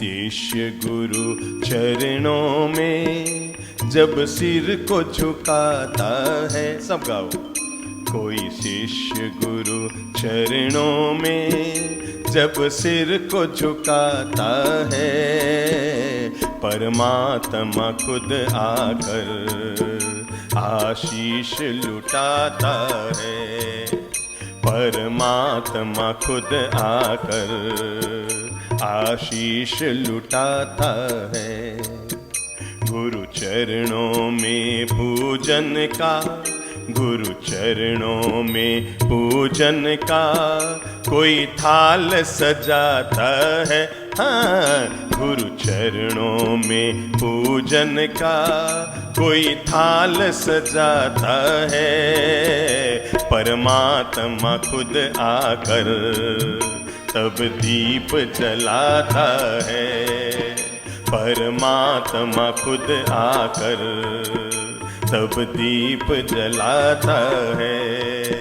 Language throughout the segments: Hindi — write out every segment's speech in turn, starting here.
शिष्य गुरु चरणों में जब सिर को झुकाता है, सब गाओ। कोई शिष्य गुरु चरणों में जब सिर को झुकाता है, परमात्मा खुद आकर आशीष लुटाता है। परमात्मा खुद आकर आशीष लुटाता है। गुरु चरणों में पूजन का, गुरु चरणों में पूजन का कोई थाल सजाता है। हाँ, गुरु चरणों में पूजन का कोई थाल सजाता है। परमात्मा खुद आकर तब दीप जलाता है। परमात्मा खुद आकर तब दीप जलाता है।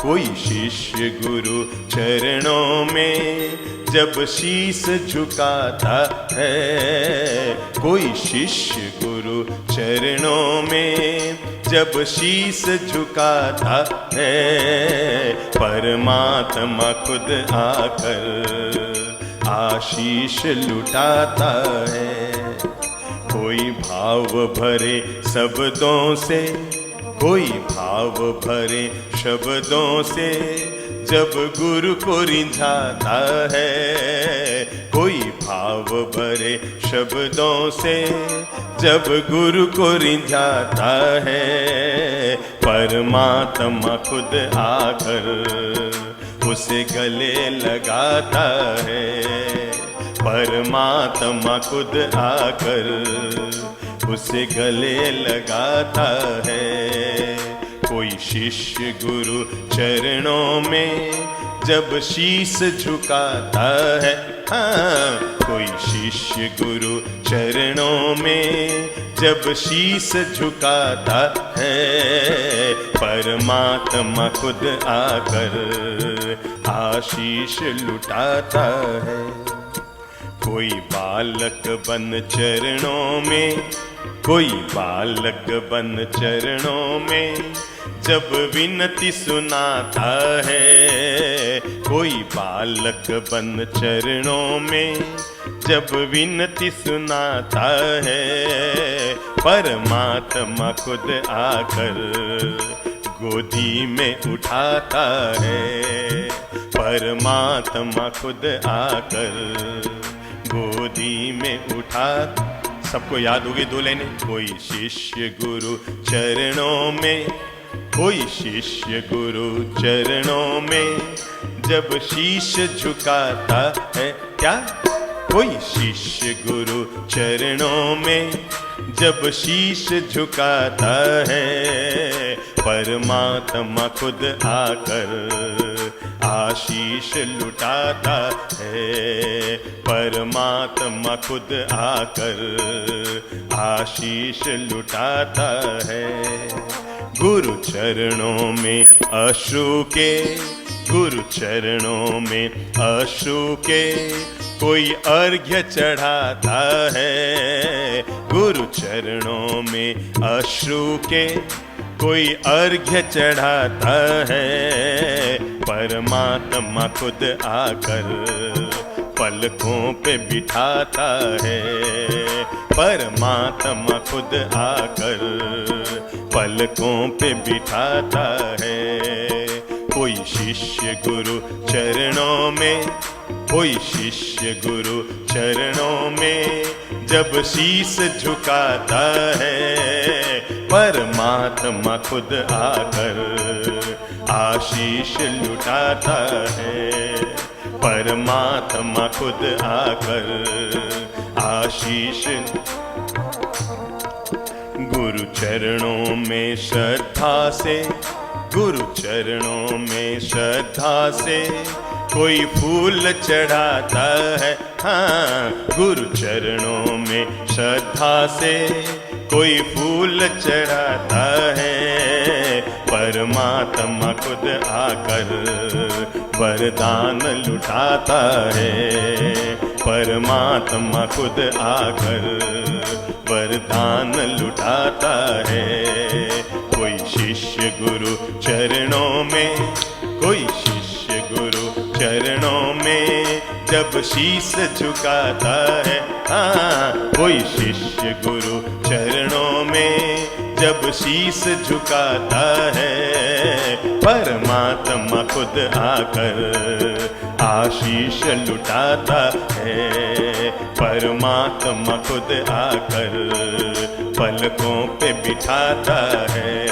कोई शिष्य गुरु चरणों में जब शीस झुकाता है, कोई शिष्य गुरु चरणों में जब शीस झुकाता है, परमात्मा खुद आकर आशीष लुटाता है। कोई भाव भरे शब्दों से, कोई भाव भरे शब्दों से जब गुरु को रिझाता है। कोई भाव भरे शब्दों से जब गुरु को रिझाता है, परमात्मा खुद आकर उसे गले लगाता है। परमात्मा खुद आकर उसे गले लगाता है। कोई शिष्य गुरु चरणों में जब शीस झुकाता है, हाँ, कोई शिष्य गुरु चरणों में जब शीस झुकाता है, परमात्मा खुद आकर आशीष लुटाता है। कोई बालक बन चरणों में, कोई बालक बन चरणों में जब विनती सुनाता है। कोई बालक बन चरणों में जब विनती सुनाता है, परमात्मा खुद आकर गोदी में उठाता है। परमात्मा खुद आकर गोदी में उठा। सबको याद होगी दो लाइनें। कोई शिष्य गुरु चरणों में, कोई शिष्य गुरु चरणों में जब शीश झुकाता है, क्या? कोई शिष्य गुरु चरणों में जब शीश झुकाता है, परमात्मा खुद आकर आशीष लुटाता है। परमात्मा खुद आकर आशीष लुटाता है। गुरु चरणों में अश्रु के, गुरु चरणों में अश्रु के कोई अर्घ्य चढ़ाता है। गुरु चरणों में अश्रु के कोई अर्घ्य चढ़ाता है, परमात्मा खुद आकर पलकों पे बिठाता है। परमात्मा खुद आकर पलकों पे बिठाता है। कोई शिष्य गुरु चरणों में, कोई शिष्य गुरु चरणों में जब शीस झुकाता है, परमात्मा खुद आकर आशीष लुटाता है। परमात्मा खुद आकर आशीष। गुरु चरणों में श्रद्धा से, गुरु चरणों में श्रद्धा से कोई फूल चढ़ाता है। हाँ, गुरु चरणों में श्रद्धा से कोई फूल चढ़ाता है, परमात्मा खुद आकर वरदान लुटाता है। परमात्मा खुद आकर वरदान लुटाता है। कोई शिष्य गुरु चरणों में, कोई शिष्य गुरु चरणों में जब शीश झुकाता है, हाँ, कोई शिष्य गुरु चरणों में जब शीश झुकाता है, परमात्मा खुद आकर आशीष लुटाता है। परमात्मा खुद आकर पलकों पे बिठाता है,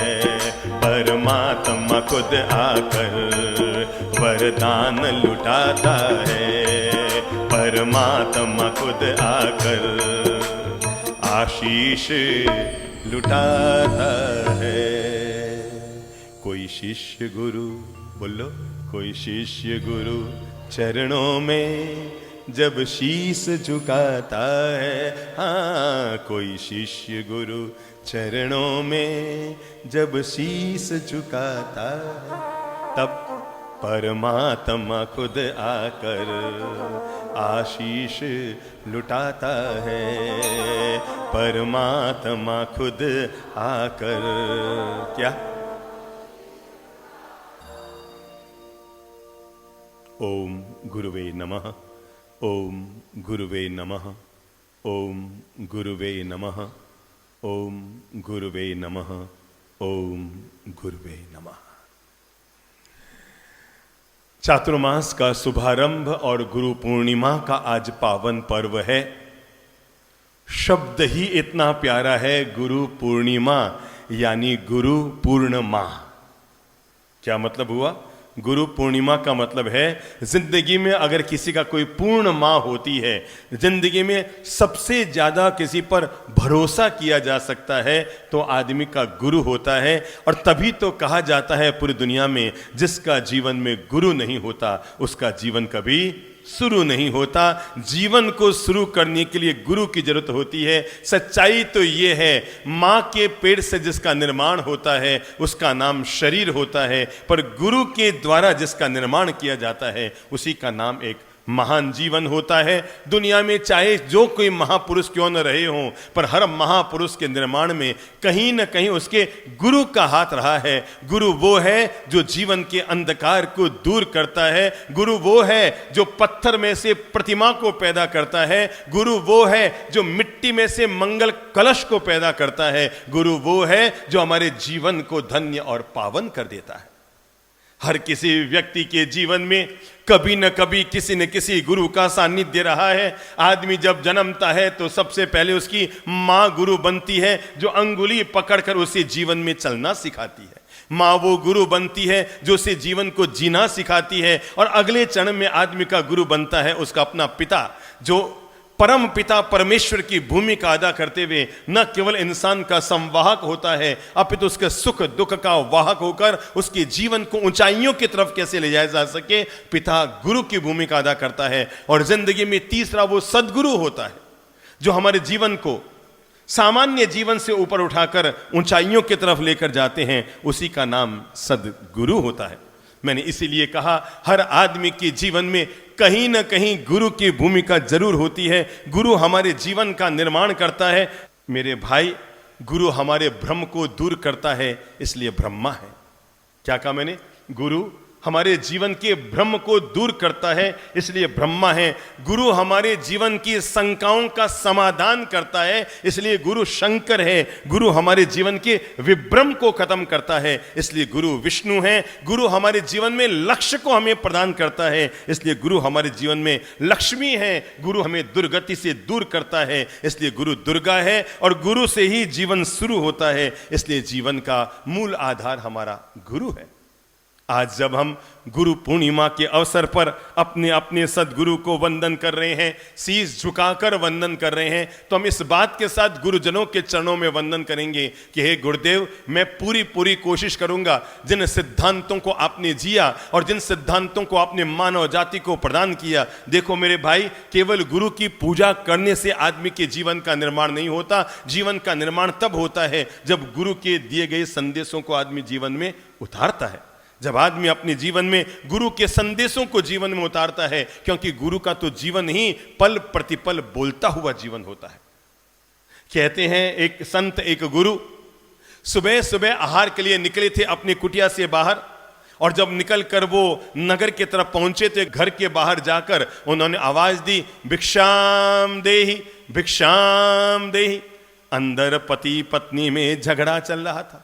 परमात्मा खुद आकर वरदान लुटाता है, परमात्मा खुद आकर आशीष लुटाता है। कोई शिष्य गुरु, बोलो, कोई शिष्य गुरु चरणों में जब शीश झुकाता है, हाँ, कोई शिष्य गुरु चरणों में जब शीश झुकाता है, तब परमात्मा खुद आकर आशीष लुटाता है, परमात्मा खुद आकर क्या? ओम गुरुवे नमः, ओम गुरुवे नमः, ओम गुरुवे नमः, ओम गुरुवे नमः, ओम गुरुवे नमः। चातुर्मास का शुभारंभ और गुरु पूर्णिमा का आज पावन पर्व है। शब्द ही इतना प्यारा है, गुरु पूर्णिमा, यानी गुरु पूर्णमा। क्या मतलब हुआ? गुरु पूर्णिमा का मतलब है जिंदगी में अगर किसी का कोई पूर्ण माह होती है, जिंदगी में सबसे ज्यादा किसी पर भरोसा किया जा सकता है तो आदमी का गुरु होता है। और तभी तो कहा जाता है पूरी दुनिया में जिसका जीवन में गुरु नहीं होता उसका जीवन कभी शुरू नहीं होता। जीवन को शुरू करने के लिए गुरु की जरूरत होती है। सच्चाई तो ये है, मां के पेट से जिसका निर्माण होता है उसका नाम शरीर होता है, पर गुरु के द्वारा जिसका निर्माण किया जाता है उसी का नाम एक महान जीवन होता है। दुनिया में चाहे जो कोई महापुरुष क्यों न रहे हों, पर हर महापुरुष के निर्माण में कहीं न कहीं उसके गुरु का हाथ रहा है। गुरु वो है जो जीवन के अंधकार को दूर करता है, गुरु वो है जो पत्थर में से प्रतिमा को पैदा करता है, गुरु वो है जो मिट्टी में से मंगल कलश को पैदा करता है, गुरु वो है जो हमारे जीवन को धन्य और पावन कर देता है। हर किसी व्यक्ति के जीवन में कभी न कभी किसी न किसी गुरु का सानिध्य रहा है। आदमी जब जन्मता है तो सबसे पहले उसकी माँ गुरु बनती है, जो अंगुली पकड़कर उसे जीवन में चलना सिखाती है। माँ वो गुरु बनती है जो उसे जीवन को जीना सिखाती है। और अगले चरण में आदमी का गुरु बनता है उसका अपना पिता, जो परम पिता परमेश्वर की भूमिका अदा करते हुए न केवल इंसान का संवाहक होता है, अपितु उसके सुख दुख का वाहक होकर उसके जीवन को ऊंचाइयों की तरफ कैसे ले जाया जा सके, पिता गुरु की भूमिका अदा करता है। और जिंदगी में तीसरा वो सदगुरु होता है जो हमारे जीवन को सामान्य जीवन से ऊपर उठाकर ऊंचाइयों की तरफ लेकर जाते हैं, उसी का नाम सदगुरु होता है। मैंने इसीलिए कहा हर आदमी के जीवन में कहीं ना कहीं गुरु की भूमिका जरूर होती है। गुरु हमारे जीवन का निर्माण करता है। मेरे भाई, गुरु हमारे भ्रम को दूर करता है, इसलिए ब्रह्मा है। क्या कहा मैंने? गुरु हमारे जीवन के भ्रम को दूर करता है, इसलिए ब्रह्मा है। गुरु हमारे जीवन की शंकाओं का समाधान करता है, इसलिए गुरु शंकर है। गुरु हमारे जीवन के विभ्रम को खत्म करता है, इसलिए गुरु विष्णु है। गुरु हमारे जीवन में लक्ष्य को हमें प्रदान करता है, इसलिए गुरु हमारे जीवन में लक्ष्मी है। गुरु हमें दुर्गति से दूर करता है, इसलिए गुरु दुर्गा है। और गुरु से ही जीवन शुरू होता है, इसलिए जीवन का मूल आधार हमारा गुरु है। आज जब हम गुरु पूर्णिमा के अवसर पर अपने अपने सदगुरु को वंदन कर रहे हैं, शीश झुकाकर वंदन कर रहे हैं, तो हम इस बात के साथ गुरुजनों के चरणों में वंदन करेंगे कि हे गुरुदेव, मैं पूरी कोशिश करूंगा जिन सिद्धांतों को आपने जिया और जिन सिद्धांतों को आपने मानव जाति को प्रदान किया। देखो मेरे भाई, केवल गुरु की पूजा करने से आदमी के जीवन का निर्माण नहीं होता। जीवन का निर्माण तब होता है जब गुरु के दिए गए संदेशों को आदमी जीवन में उतारता है। जब आदमी अपने जीवन में गुरु के संदेशों को जीवन में उतारता है, क्योंकि गुरु का तो जीवन ही पल प्रतिपल बोलता हुआ जीवन होता है। कहते हैं एक संत एक गुरु सुबह सुबह आहार के लिए निकले थे अपनी कुटिया से बाहर, और जब निकल कर वो नगर की तरफ पहुंचे थे, घर के बाहर जाकर उन्होंने आवाज दी, भिक्षाम देहि भिक्षाम देहि। अंदर पति पत्नी में झगड़ा चल रहा था,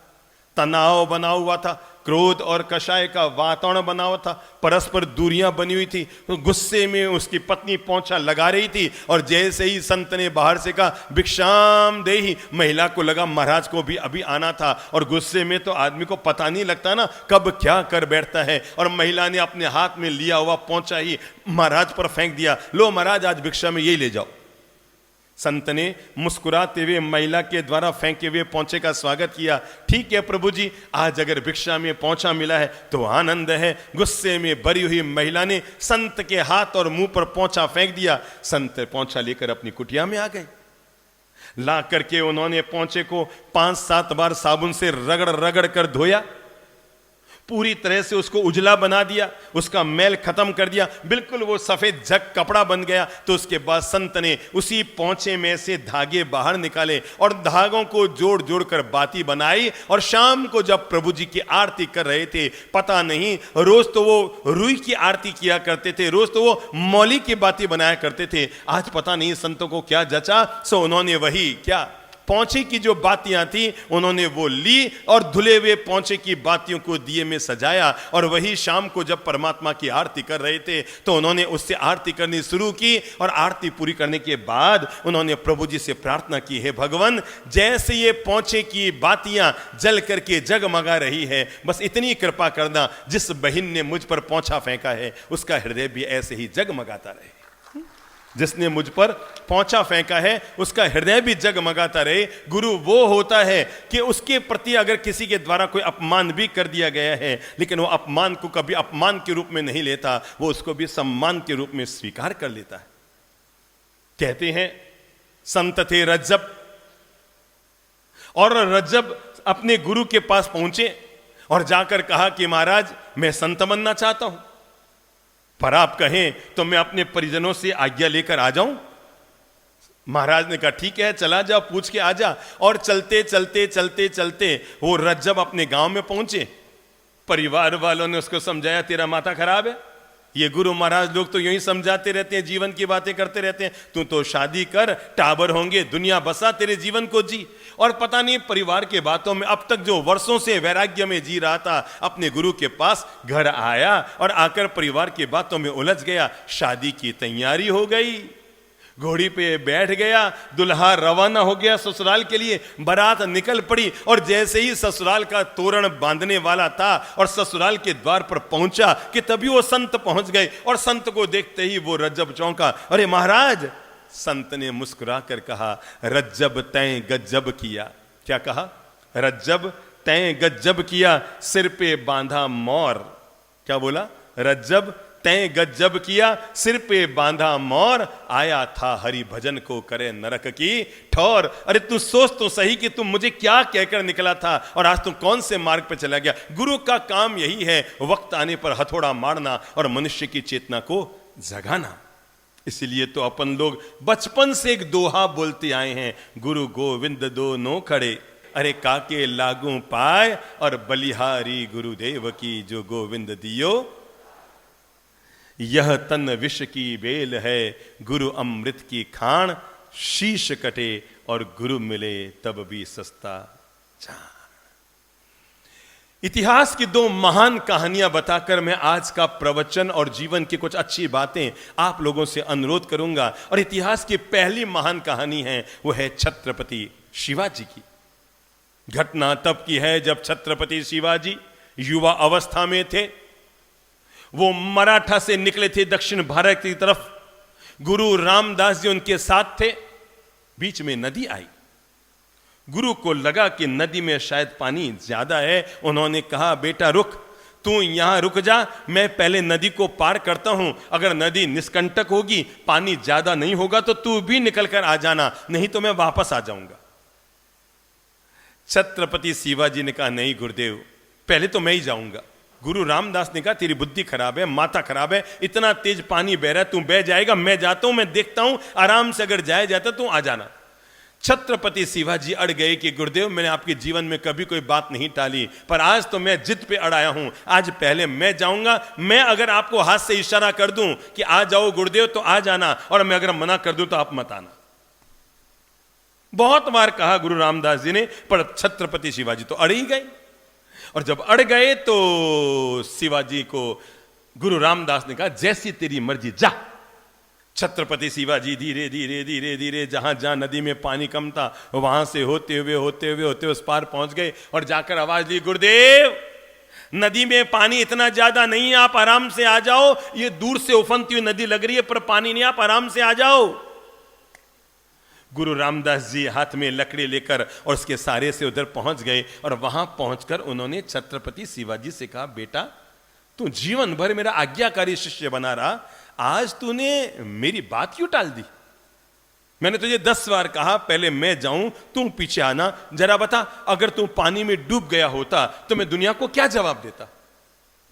तनाव बना हुआ था, क्रोध और कषाय का वातावरण बना हुआ था, परस्पर दूरियां बनी हुई थी। तो गुस्से में उसकी पत्नी पोंछा लगा रही थी, और जैसे ही संत ने बाहर से कहा भिक्षाम देहि, महिला को लगा महाराज को भी अभी आना था, और गुस्से में तो आदमी को पता नहीं लगता ना कब क्या कर बैठता है, और महिला ने अपने हाथ में लिया हुआ पोंछा ही महाराज पर फेंक दिया, लो महाराज आज भिक्षा में यही ले जाओ। संत ने मुस्कुराते हुए महिला के द्वारा फेंके हुए पोंछे का स्वागत किया। ठीक है प्रभु जी, आज अगर भिक्षा में पोंछा मिला है तो आनंद है। गुस्से में भरी हुई महिला ने संत के हाथ और मुंह पर पोंछा फेंक दिया। संत पोंछा लेकर अपनी कुटिया में आ गए। ला करके उन्होंने पोंछे को 5-7 बार साबुन से रगड़ रगड़ कर धोया, पूरी तरह से उसको उजला बना दिया, उसका मैल खत्म कर दिया, बिल्कुल वो सफेद झक कपड़ा बन गया। तो उसके बाद संत ने उसी पोंछे में से धागे बाहर निकाले और धागों को जोड़ जोड़ कर बाती बनाई, और शाम को जब प्रभु जी की आरती कर रहे थे, पता नहीं रोज तो वो रुई की आरती किया करते थे, रोज तो वो मौली की बाती बनाया करते थे, आज पता नहीं संतों को क्या जचा, सो उन्होंने वही क्या पोंछे की जो बातियां थी उन्होंने वो ली और धुले हुए पोंछे की बातियों को दिए में सजाया, और वही शाम को जब परमात्मा की आरती कर रहे थे तो उन्होंने उससे आरती करनी शुरू की, और आरती पूरी करने के बाद उन्होंने प्रभु जी से प्रार्थना की, हे भगवान, जैसे ये पोंछे की बातियां जल करके जगमगा रही है, बस इतनी कृपा करना, जिस बहन ने मुझ पर पोंछा फेंका है उसका हृदय भी ऐसे ही जगमगाता रहे। जिसने मुझ पर पोंछा फेंका है उसका हृदय भी जगमगाता रहे। गुरु वो होता है कि उसके प्रति अगर किसी के द्वारा कोई अपमान भी कर दिया गया है, लेकिन वो अपमान को कभी अपमान के रूप में नहीं लेता, वो उसको भी सम्मान के रूप में स्वीकार कर लेता है। कहते हैं संत थे रज्जब, और रज्जब अपने गुरु के पास पहुंचे और जाकर कहा कि महाराज मैं संत बनना चाहता हूं, पर आप कहें तो मैं अपने परिजनों से आज्ञा लेकर आ जाऊं। महाराज ने कहा ठीक है, चला जा, पूछ के आ जा। और चलते चलते चलते चलते वो रज्जब अपने गांव में पहुंचे। परिवार वालों ने उसको समझाया तेरा माथा खराब है, ये गुरु महाराज लोग तो यूं ही समझाते रहते हैं, जीवन की बातें करते रहते हैं, तू तो शादी कर, टाबर होंगे, दुनिया बसा, तेरे जीवन को जी। और पता नहीं परिवार के बातों में अब तक जो वर्षों से वैराग्य में जी रहा था, अपने गुरु के पास घर आया और आकर परिवार की बातों में उलझ गया। शादी की तैयारी हो गई, घोड़ी पे बैठ गया, दुल्हा रवाना हो गया ससुराल के लिए, बारात निकल पड़ी, और जैसे ही ससुराल का तोरण बांधने वाला था और ससुराल के द्वार पर पहुंचा कि तभी वो संत पहुंच गए, और संत को देखते ही वो रज्जब चौंका, अरे महाराज। संत ने मुस्कुरा कर कहा, रज्जब तैं गज्जब किया। क्या कहा? रज्जब तैं गज्जब किया, सिर पे बांधा मोर। क्या बोला? रज्जब तैं गज्जब किया, सिर पे बांधा मोर, आया था हरि भजन को करे नरक की ठौर। अरे तू सोच तो सही कि तुम मुझे क्या कहकर निकला था और आज तुम कौन से मार्ग पे चला गया। गुरु का काम यही है, वक्त आने पर हथौड़ा मारना और मनुष्य की चेतना को जगाना। इसलिए तो अपन लोग बचपन से एक दोहा बोलते आए हैं, गुरु गोविंद दोनों खड़े, अरे काके लागू पाए, और बलिहारी गुरुदेव की जो गोविंद दियो। यह तन विष की बेल है, गुरु अमृत की खान, शीश कटे और गुरु मिले तब भी सस्ता जान। इतिहास की 2 महान कहानियां बताकर मैं आज का प्रवचन और जीवन की कुछ अच्छी बातें आप लोगों से अनुरोध करूंगा। और इतिहास की पहली महान कहानी है वो है छत्रपति शिवाजी की। घटना तब की है जब छत्रपति शिवाजी युवा अवस्था में थे। वो मराठा से निकले थे दक्षिण भारत की तरफ। गुरु रामदास जी उनके साथ थे। बीच में नदी आई। गुरु को लगा कि नदी में शायद पानी ज्यादा है। उन्होंने कहा, बेटा रुक, तू यहां रुक जा, मैं पहले नदी को पार करता हूं। अगर नदी निष्कंटक होगी, पानी ज्यादा नहीं होगा, तो तू भी निकल कर आ जाना, नहीं तो मैं वापस आ जाऊंगा। छत्रपति शिवाजी ने कहा, नहीं गुरुदेव, पहले तो मैं ही जाऊंगा। गुरु रामदास ने कहा तेरी बुद्धि खराब है, माथा खराब है, इतना तेज पानी बह रहा है, तू बह जाएगा, मैं जाता हूं, मैं देखता हूं, आराम से अगर जाया जाता तू आ जाना। छत्रपति शिवाजी अड़ गए कि गुरुदेव मैंने आपके जीवन में कभी कोई बात नहीं टाली, पर आज तो मैं जिद पे अड़ाया हूं, आज पहले मैं जाऊंगा। मैं अगर आपको हाथ से इशारा कर दूं कि आ जाओ गुरुदेव तो आ जाना, और मैं अगर मना कर दूं तो आप मत आना। बहुत बार कहा गुरु रामदास जी ने, पर छत्रपति शिवाजी तो अड़ ही गए। और जब अड़ गए तो शिवाजी को गुरु रामदास ने कहा जैसी तेरी मर्जी जा। छत्रपति शिवाजी धीरे धीरे धीरे धीरे जहां जहां नदी में पानी कम था वहां से होते हुए उस पार पहुंच गए और जाकर आवाज दी, गुरुदेव नदी में पानी इतना ज्यादा नहीं है, आप आराम से आ जाओ, ये दूर से उफनती हुई नदी लग रही है पर पानी नहीं, आप आराम से आ जाओ। गुरु रामदास जी हाथ में लकड़ी लेकर और उसके सारे से उधर पहुंच गए और वहां पहुंचकर उन्होंने छत्रपति शिवाजी से कहा, बेटा तू जीवन भर मेरा आज्ञाकारी शिष्य बना रहा, आज तूने मेरी बात क्यों टाल दी? मैंने तुझे 10 बार कहा पहले मैं जाऊं, तू पीछे आना। जरा बता, अगर तू पानी में डूब गया होता तो मैं दुनिया को क्या जवाब देता?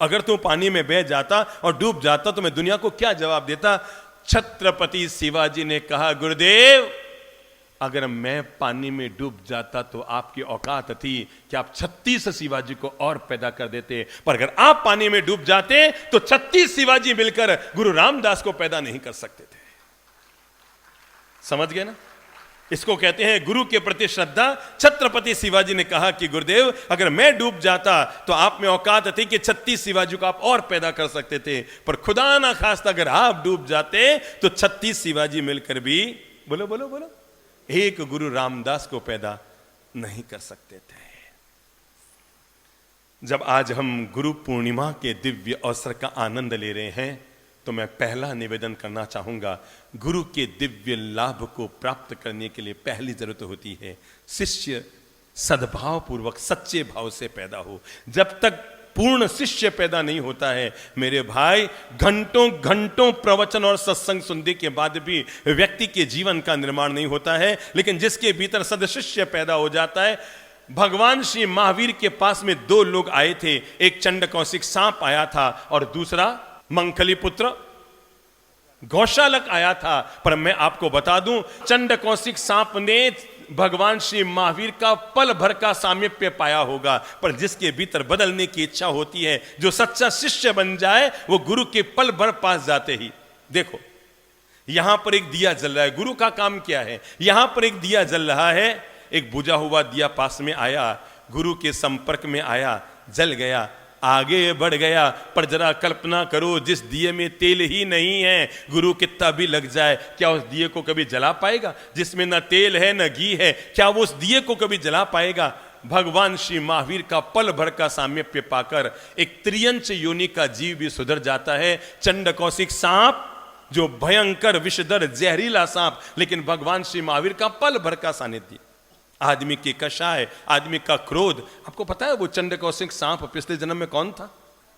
अगर तू पानी में बह जाता और डूब जाता तो मैं दुनिया को क्या जवाब देता? छत्रपति शिवाजी ने कहा, गुरुदेव अगर मैं पानी में डूब जाता तो आपकी औकात थी कि आप 36 शिवाजी को और पैदा कर देते, पर अगर आप पानी में डूब जाते तो 36 शिवाजी मिलकर गुरु रामदास को पैदा नहीं कर सकते थे। समझ गए ना? इसको कहते हैं गुरु के प्रति श्रद्धा। छत्रपति शिवाजी ने कहा कि गुरुदेव अगर मैं डूब जाता तो आप में औकात थी कि 36 शिवाजी को आप और पैदा कर सकते थे, पर खुदा ना खास्ता अगर आप डूब जाते तो 36 शिवाजी मिलकर भी बोलो बोलो बोलो एक गुरु रामदास को पैदा नहीं कर सकते थे। जब आज हम गुरु पूर्णिमा के दिव्य अवसर का आनंद ले रहे हैं तो मैं पहला निवेदन करना चाहूंगा, गुरु के दिव्य लाभ को प्राप्त करने के लिए पहली जरूरत होती है शिष्य सद्भाव पूर्वक सच्चे भाव से पैदा हो। जब तक पूर्ण शिष्य पैदा नहीं होता है मेरे भाई, घंटों घंटों प्रवचन और सत्संग सुनने के बाद भी व्यक्ति के जीवन का निर्माण नहीं होता है। लेकिन जिसके भीतर सदशिष्य पैदा हो जाता है, भगवान श्री महावीर के पास में 2 लोग आए थे, एक चंड कौशिक सांप आया था और दूसरा मंखली पुत्र गौशालक आया था। पर मैं आपको बता दूं, चंड कौशिक सांप ने भगवान श्री महावीर का पल भर का सामीप्य पाया होगा, पर जिसके भीतर बदलने की इच्छा होती है, जो सच्चा शिष्य बन जाए, वो गुरु के पल भर पास जाते ही। देखो यहां पर एक दिया जल रहा है, गुरु का काम क्या है? यहां पर एक दिया जल रहा है, एक बुझा हुआ दिया पास में आया, गुरु के संपर्क में आया, जल गया, आगे बढ़ गया। पर जरा कल्पना करो, जिस दिए में तेल ही नहीं है, गुरु कितना भी लग जाए, क्या उस दिए को कभी जला पाएगा? जिसमें न तेल है न घी है, क्या वो उस दिए को कभी जला पाएगा? भगवान श्री महावीर का पल भर का सामीप्य पाकर एक त्रियंच योनि का जीव भी सुधर जाता है। चंड कौशिक सांप जो भयंकर विषधर जहरीला सांप, लेकिन भगवान श्री महावीर का पल भर का सानिध्य, आदमी के कषाय, आदमी का क्रोध। आपको पता है वो चंड कौशिक सांप पिछले जन्म में कौन था?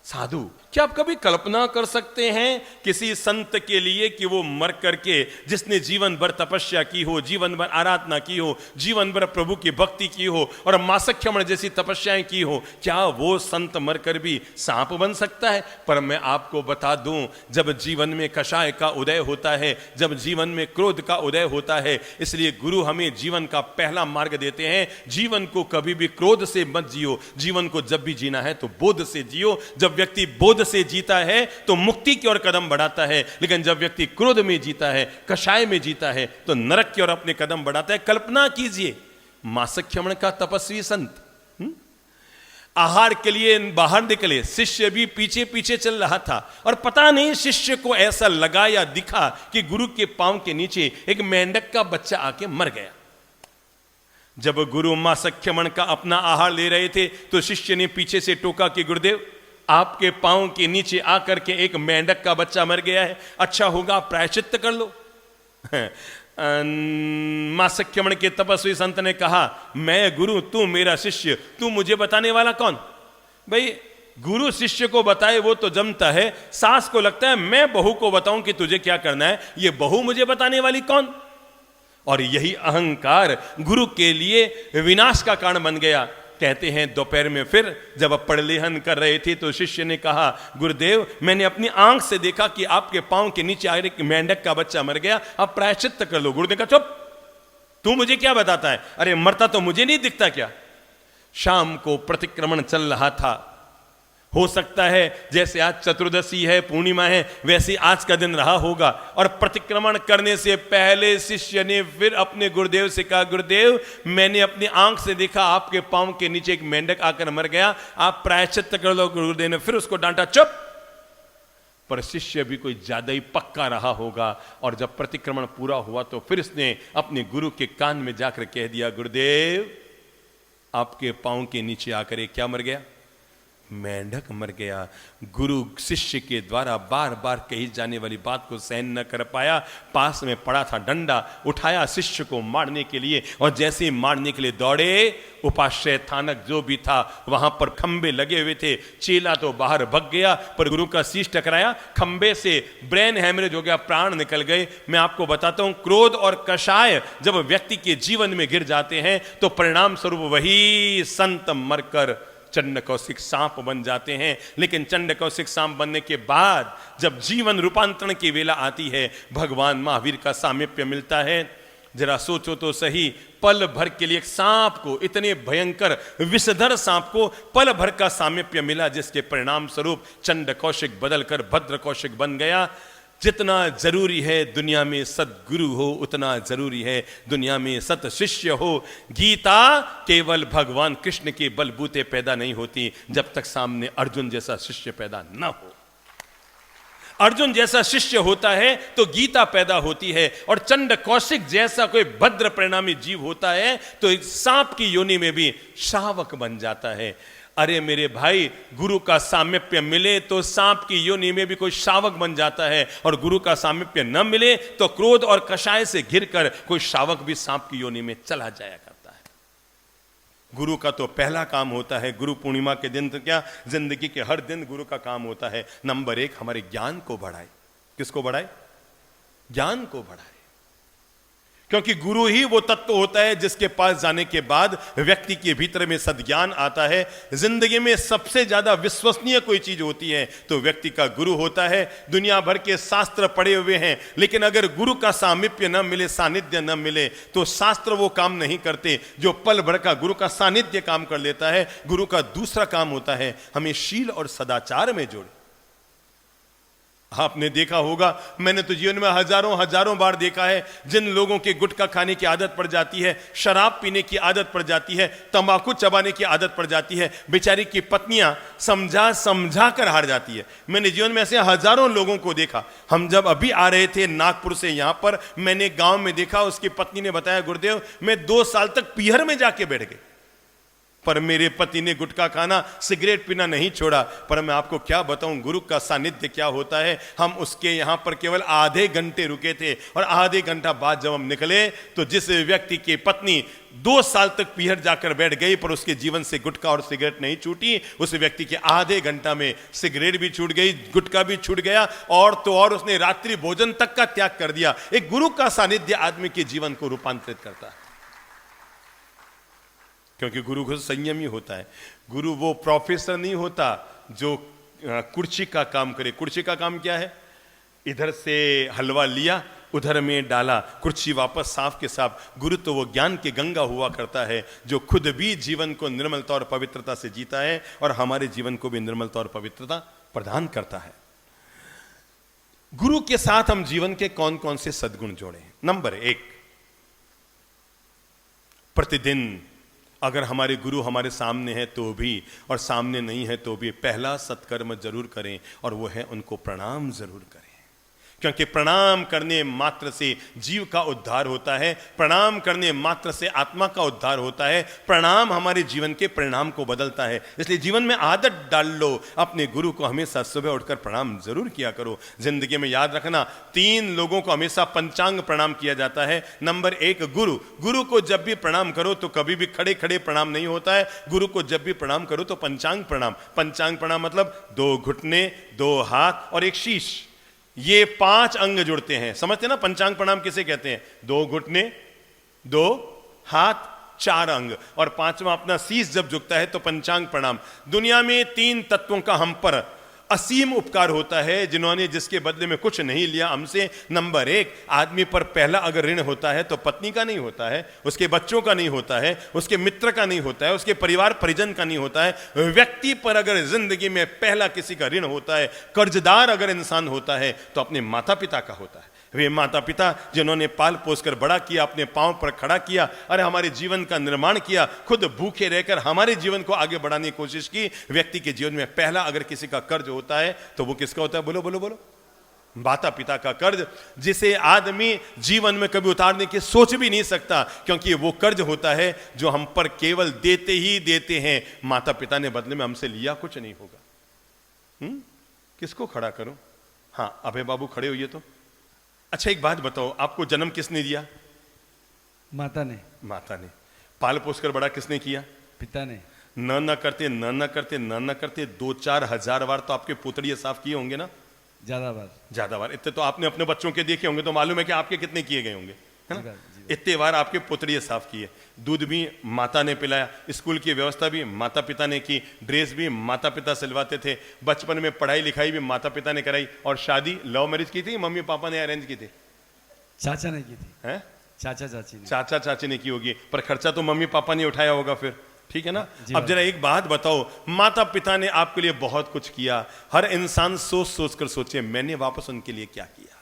साधु। क्या आप कभी कल्पना कर सकते हैं किसी संत के लिए कि वो मर करके, जिसने जीवन भर तपस्या की हो, जीवन भर आराधना की हो, जीवन भर प्रभु की भक्ति की हो और मासख्यमण जैसी तपस्याएं की हो, क्या वो संत मरकर भी सांप बन सकता है? पर मैं आपको बता दूं, जब जीवन में कषाय का उदय होता है, जब जीवन में क्रोध का उदय होता है, इसलिए गुरु हमें जीवन का पहला मार्ग देते हैं, जीवन को कभी भी क्रोध से मत जियो, जीवन को जब भी जीना है तो बोध से जियो। जब व्यक्ति बोध से जीता है तो मुक्ति की ओर कदम बढ़ाता है, लेकिन जब व्यक्ति क्रोध में जीता है, कषाय में जीता है, तो नरक की ओर अपने कदम बढ़ाता है। कल्पना कीजिए, मासख्यमण का तपस्वी संत आहार के लिए बाहर निकले, शिष्य भी पीछे पीछे चल रहा था, और पता नहीं शिष्य को ऐसा लगा या दिखा कि गुरु के पांव के नीचे एक मेंढक का बच्चा आके मर गया। जब गुरु मासख्यमण का अपना आहार ले रहे थे तो शिष्य ने पीछे से टोका कि गुरुदेव, आपके पांव के नीचे आकर के एक मेंढक का बच्चा मर गया है, अच्छा होगा प्रायश्चित्त कर लो। मासख्यमण के तपस्वी संत ने कहा, मैं गुरु, तू मेरा शिष्य, तू मुझे बताने वाला कौन? भाई गुरु शिष्य को बताए वो तो जमता है, सास को लगता है मैं बहू को बताऊं कि तुझे क्या करना है, ये बहू मुझे बताने वाली कौन? और यही अहंकार गुरु के लिए विनाश का कारण बन गया। कहते हैं दोपहर में फिर जब अब पड़लेहन कर रहे थे तो शिष्य ने कहा, गुरुदेव मैंने अपनी आंख से देखा कि आपके पांव के नीचे आगे एक मेंढक का बच्चा मर गया, अब प्रायश्चित्त कर लो। गुरुदेव का चुप, तू मुझे क्या बताता है? अरे मरता तो मुझे नहीं दिखता क्या? शाम को प्रतिक्रमण चल रहा था। हो सकता है जैसे आज चतुर्दशी है, पूर्णिमा है, वैसे आज का दिन रहा होगा। और प्रतिक्रमण करने से पहले शिष्य ने फिर अपने गुरुदेव से कहा, गुरुदेव मैंने अपनी आंख से देखा आपके पांव के नीचे एक मेंढक आकर मर गया, आप प्रायश्चित्त कर लो। गुरुदेव ने फिर उसको डांटा, चुप। पर शिष्य भी कोई ज्यादा ही पक्का रहा होगा और जब प्रतिक्रमण पूरा हुआ तो फिर इसने अपने गुरु के कान में जाकर कह दिया, गुरुदेव आपके पांव के नीचे आकर एक क्या मर गया? मेंढक मर गया। गुरु शिष्य के द्वारा बार बार कही जाने वाली बात को सहन न कर पाया, पास में पड़ा था डंडा, उठाया शिष्य को मारने के लिए, और जैसे ही मारने के लिए दौड़े, उपाश्रय थानक जो भी था वहां पर खंबे लगे हुए थे, चेला तो बाहर भग गया पर गुरु का शीश टकराया, खंबे से ब्रेन हैमरेज हो गया, प्राण निकल गए। मैं आपको बताता हूं, क्रोध और कषाय जब व्यक्ति के जीवन में गिर जाते हैं तो परिणाम स्वरूप वही संत मरकर चंड कौशिक सांप बन जाते हैं। लेकिन चंड कौशिक सांप बनने के बाद जब जीवन रूपांतरण की वेला आती है, भगवान महावीर का सामीप्य मिलता है। जरा सोचो तो सही, पल भर के लिए एक सांप को, इतने भयंकर विषधर सांप को पल भर का सामीप्य मिला, जिसके परिणाम स्वरूप चंड कौशिक बदलकर भद्र कौशिक बन गया। जितना जरूरी है दुनिया में सद्गुरु हो, उतना जरूरी है दुनिया में सत शिष्य हो। गीता केवल भगवान कृष्ण के बलबूते पैदा नहीं होती जब तक सामने अर्जुन जैसा शिष्य पैदा न हो। अर्जुन जैसा शिष्य होता है तो गीता पैदा होती है, और चंड कौशिक जैसा कोई भद्र परिणामी जीव होता है तो सांप की योनि में भी शावक बन जाता है। अरे मेरे भाई, गुरु का सामीप्य मिले तो सांप की योनि में भी कोई शावक बन जाता है, और गुरु का सामीप्य न मिले तो क्रोध और कषाय से घिरकर कोई शावक भी सांप की योनि में चला जाया करता है। गुरु का तो पहला काम होता है, गुरु पूर्णिमा के दिन तो क्या, जिंदगी के हर दिन गुरु का काम होता है, नंबर 1 हमारे ज्ञान को बढ़ाए। किसको बढ़ाए? ज्ञान को बढ़ाए। क्योंकि गुरु ही वो तत्व होता है जिसके पास जाने के बाद व्यक्ति के भीतर में सद्ज्ञान आता है। जिंदगी में सबसे ज्यादा विश्वसनीय कोई चीज होती है तो व्यक्ति का गुरु होता है। दुनिया भर के शास्त्र पढ़े हुए हैं, लेकिन अगर गुरु का सामीप्य न मिले, सानिध्य न मिले, तो शास्त्र वो काम नहीं करते जो पल भर का गुरु का सानिध्य काम कर लेता है। गुरु का दूसरा काम होता है हमें शील और सदाचार में जोड़े। आपने देखा होगा, मैंने तो जीवन में हजारों बार देखा है, जिन लोगों के गुटखा खाने की आदत पड़ जाती है, शराब पीने की आदत पड़ जाती है, तंबाकू चबाने की आदत पड़ जाती है, बेचारी की पत्नियां समझा कर हार जाती है। मैंने जीवन में ऐसे हजारों लोगों को देखा। हम जब अभी आ रहे थे नागपुर से यहां पर, मैंने गांव में देखा, उसकी पत्नी ने बताया, गुरुदेव मैं 2 साल तक पीहर में जाके बैठ गई, पर मेरे पति ने गुटखा खाना, सिगरेट पीना नहीं छोड़ा। पर मैं आपको क्या बताऊं गुरु का सानिध्य क्या होता है। हम उसके यहां पर केवल आधे घंटे रुके थे, और आधे घंटा बाद जब हम निकले तो जिस व्यक्ति की पत्नी 2 साल तक पीहर जाकर बैठ गई पर उसके जीवन से गुटखा और सिगरेट नहीं छूटी, उस व्यक्ति के आधे घंटा में सिगरेट भी छूट गई, गुटखा भी छूट गया, और तो और उसने रात्रि भोजन तक का त्याग कर दिया। एक गुरु का सानिध्य आदमी के जीवन को रूपांतरित करता है, क्योंकि गुरु को संयमी होता है। गुरु वो प्रोफेसर नहीं होता जो कुर्सी का काम करे। कुर्सी का काम क्या है? इधर से हलवा लिया, उधर में डाला, कुर्सी वापस साफ के साफ। गुरु तो वो ज्ञान की गंगा हुआ करता है जो खुद भी जीवन को निर्मलता और पवित्रता से जीता है और हमारे जीवन को भी निर्मलता और पवित्रता प्रदान करता है। गुरु के साथ हम जीवन के कौन कौन से सद्गुण जोड़ें? नंबर 1, प्रतिदिन अगर हमारे गुरु हमारे सामने हैं तो भी, और सामने नहीं है तो भी, पहला सत्कर्म जरूर करें, और वो है उनको प्रणाम जरूर करें। क्योंकि प्रणाम करने मात्र से जीव का उद्धार होता है, प्रणाम करने मात्र से आत्मा का उद्धार होता है। प्रणाम हमारे जीवन के परिणाम को बदलता है। इसलिए जीवन में आदत डाल लो, अपने गुरु को हमेशा सुबह उठकर प्रणाम जरूर किया करो। जिंदगी में याद रखना, 3 लोगों को हमेशा पंचांग प्रणाम किया जाता है। नंबर 1 गुरु। गुरु को जब भी प्रणाम करो तो कभी भी खड़े खड़े प्रणाम नहीं होता है। गुरु को जब भी प्रणाम करो तो पंचांग प्रणाम। पंचांग प्रणाम मतलब 2 घुटने, 2 हाथ और 1 शीश, ये 5 अंग जुड़ते हैं। समझते ना पंचांग प्रणाम किसे कहते हैं? 2 घुटने, 2 हाथ 4 अंग, और 5वां अपना शीश जब झुकता है तो पंचांग प्रणाम। दुनिया में 3 तत्वों का हम पर असीम उपकार होता है, जिन्होंने जिसके बदले में कुछ नहीं लिया हमसे। नंबर 1, आदमी पर पहला अगर ऋण होता है तो पत्नी का नहीं होता है, उसके बच्चों का नहीं होता है, उसके मित्र का नहीं होता है, उसके परिवार परिजन का नहीं होता है। व्यक्ति पर अगर जिंदगी में पहला किसी का ऋण होता है, कर्जदार अगर इंसान होता है, तो अपने माता पिता का होता है। वे माता पिता जिन्होंने पाल पोस कर बड़ा किया, अपने पांव पर खड़ा किया, अरे हमारे जीवन का निर्माण किया, खुद भूखे रहकर हमारे जीवन को आगे बढ़ाने की कोशिश की। व्यक्ति के जीवन में पहला अगर किसी का कर्ज होता है तो वो किसका होता है? बोलो बोलो बोलो, माता पिता का कर्ज, जिसे आदमी जीवन में कभी उतारने की सोच भी नहीं सकता, क्योंकि वो कर्ज होता है जो हम पर केवल देते ही देते हैं। माता पिता ने बदले में हमसे लिया कुछ नहीं होगा। किसको खड़ा करूं? हाँ, अभय बाबू खड़े हुए तो। अच्छा एक बात बताओ, आपको जन्म किसने दिया? माता ने। माता ने। पाल पोस कर बड़ा किसने किया? पिता ने। न करते न न करते न न करते 2-4 हजार बार तो आपके पोतड़िए साफ किए होंगे ना? ज्यादा बार। इतने तो आपने अपने बच्चों के देखे होंगे, तो मालूम है कि आपके कितने किए गए होंगे, है ना? इतने बार आपके पोतड़िए साफ किए। दूध भी माता ने पिलाया, स्कूल की व्यवस्था भी माता पिता ने की, ड्रेस भी माता पिता सिलवाते थे, बचपन में पढ़ाई लिखाई भी माता पिता ने कराई। और शादी लव मैरिज की थी, मम्मी पापा ने अरेंज की थी? चाचा ने की थी। हैं? चाचा चाची ने। चाचा चाची ने की होगी, पर खर्चा तो मम्मी पापा ने उठाया होगा फिर, ठीक है ना? अब जरा एक बात बताओ, माता पिता ने आपके लिए बहुत कुछ किया। हर इंसान सोच सोच कर सोचे, मैंने वापस उनके लिए क्या किया।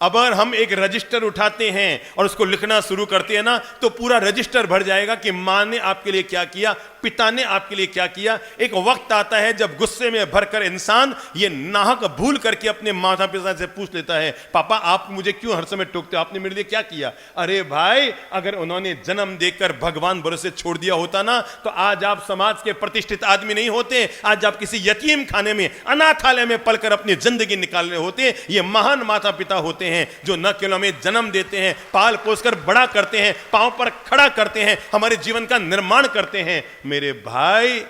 अगर हम एक रजिस्टर उठाते हैं और उसको लिखना शुरू करते हैं ना, तो पूरा रजिस्टर भर जाएगा कि मां ने आपके लिए क्या किया, पिता ने आपके लिए क्या किया। एक वक्त आता है जब गुस्से में भरकर इंसान ये नाहक भूल करके अपने माता पिता से पूछ लेता है, पापा आप मुझे क्यों हर समय टोकते हो, आपने मेरे लिए क्या किया? अरे भाई, अगर उन्होंने जन्म देकर भगवान भरोसे छोड़ दिया होता ना, तो आज आप समाज के प्रतिष्ठित आदमी नहीं होते, आज आप किसी यतीम खाने में, अनाथालय में पलकर अपनी जिंदगी निकाल रहे होते। ये महान माता पिता होते हैं जो न केवल हमें जन्म देते हैं, पाल पोस कर बड़ा करते हैं, पांव पर खड़ा करते हैं, हमारे जीवन का निर्माण करते हैं। मेरे भाई,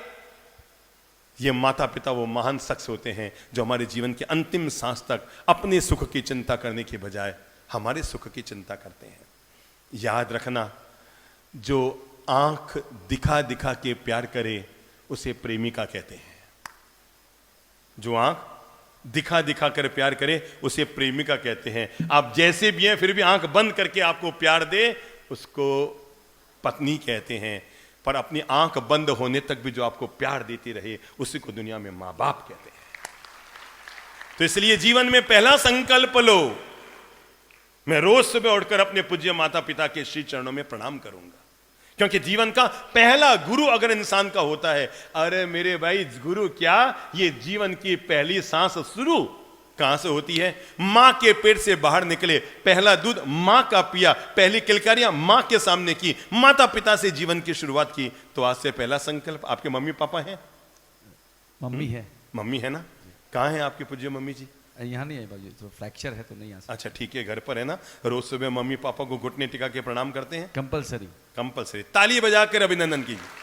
ये माता पिता वो महान शख्स होते हैं जो हमारे जीवन के अंतिम सांस तक अपने सुख की चिंता करने के बजाय हमारे सुख की चिंता करते हैं। याद रखना, जो आंख दिखा दिखा के प्यार करे उसे प्रेमिका कहते हैं। जो आंख दिखा दिखा कर प्यार करे उसे प्रेमिका कहते हैं। आप जैसे भी हैं फिर भी आंख बंद करके आपको प्यार दे उसको पत्नी कहते हैं। पर अपनी आंख बंद होने तक भी जो आपको प्यार देती रहे उसी को दुनिया में मां बाप कहते हैं। तो इसलिए जीवन में पहला संकल्प लो, मैं रोज सुबह उठकर अपने पूज्य माता पिता के श्री चरणों में प्रणाम करूंगा, क्योंकि जीवन का पहला गुरु अगर इंसान का होता है, अरे मेरे भाई गुरु क्या, ये जीवन की पहली सांस शुरू कहां से होती है? मां के पेट से बाहर निकले, पहला दूध मां का पिया, पहली किलकारियां मां के सामने की, माता पिता से जीवन की शुरुआत की। तो आज से पहला संकल्प, आपके मम्मी पापा हैं? मम्मी है। मम्मी है ना? कहां है आपकी पूज्य मम्मी जी? यहाँ नहीं है बाबू, तो फ्रैक्चर है तो नहीं आ सकता। अच्छा ठीक है, घर पर है ना? रोज सुबह मम्मी पापा को घुटने टिका के प्रणाम करते हैं? कंपलसरी। ताली बजाकर अभिनंदन कीजिए।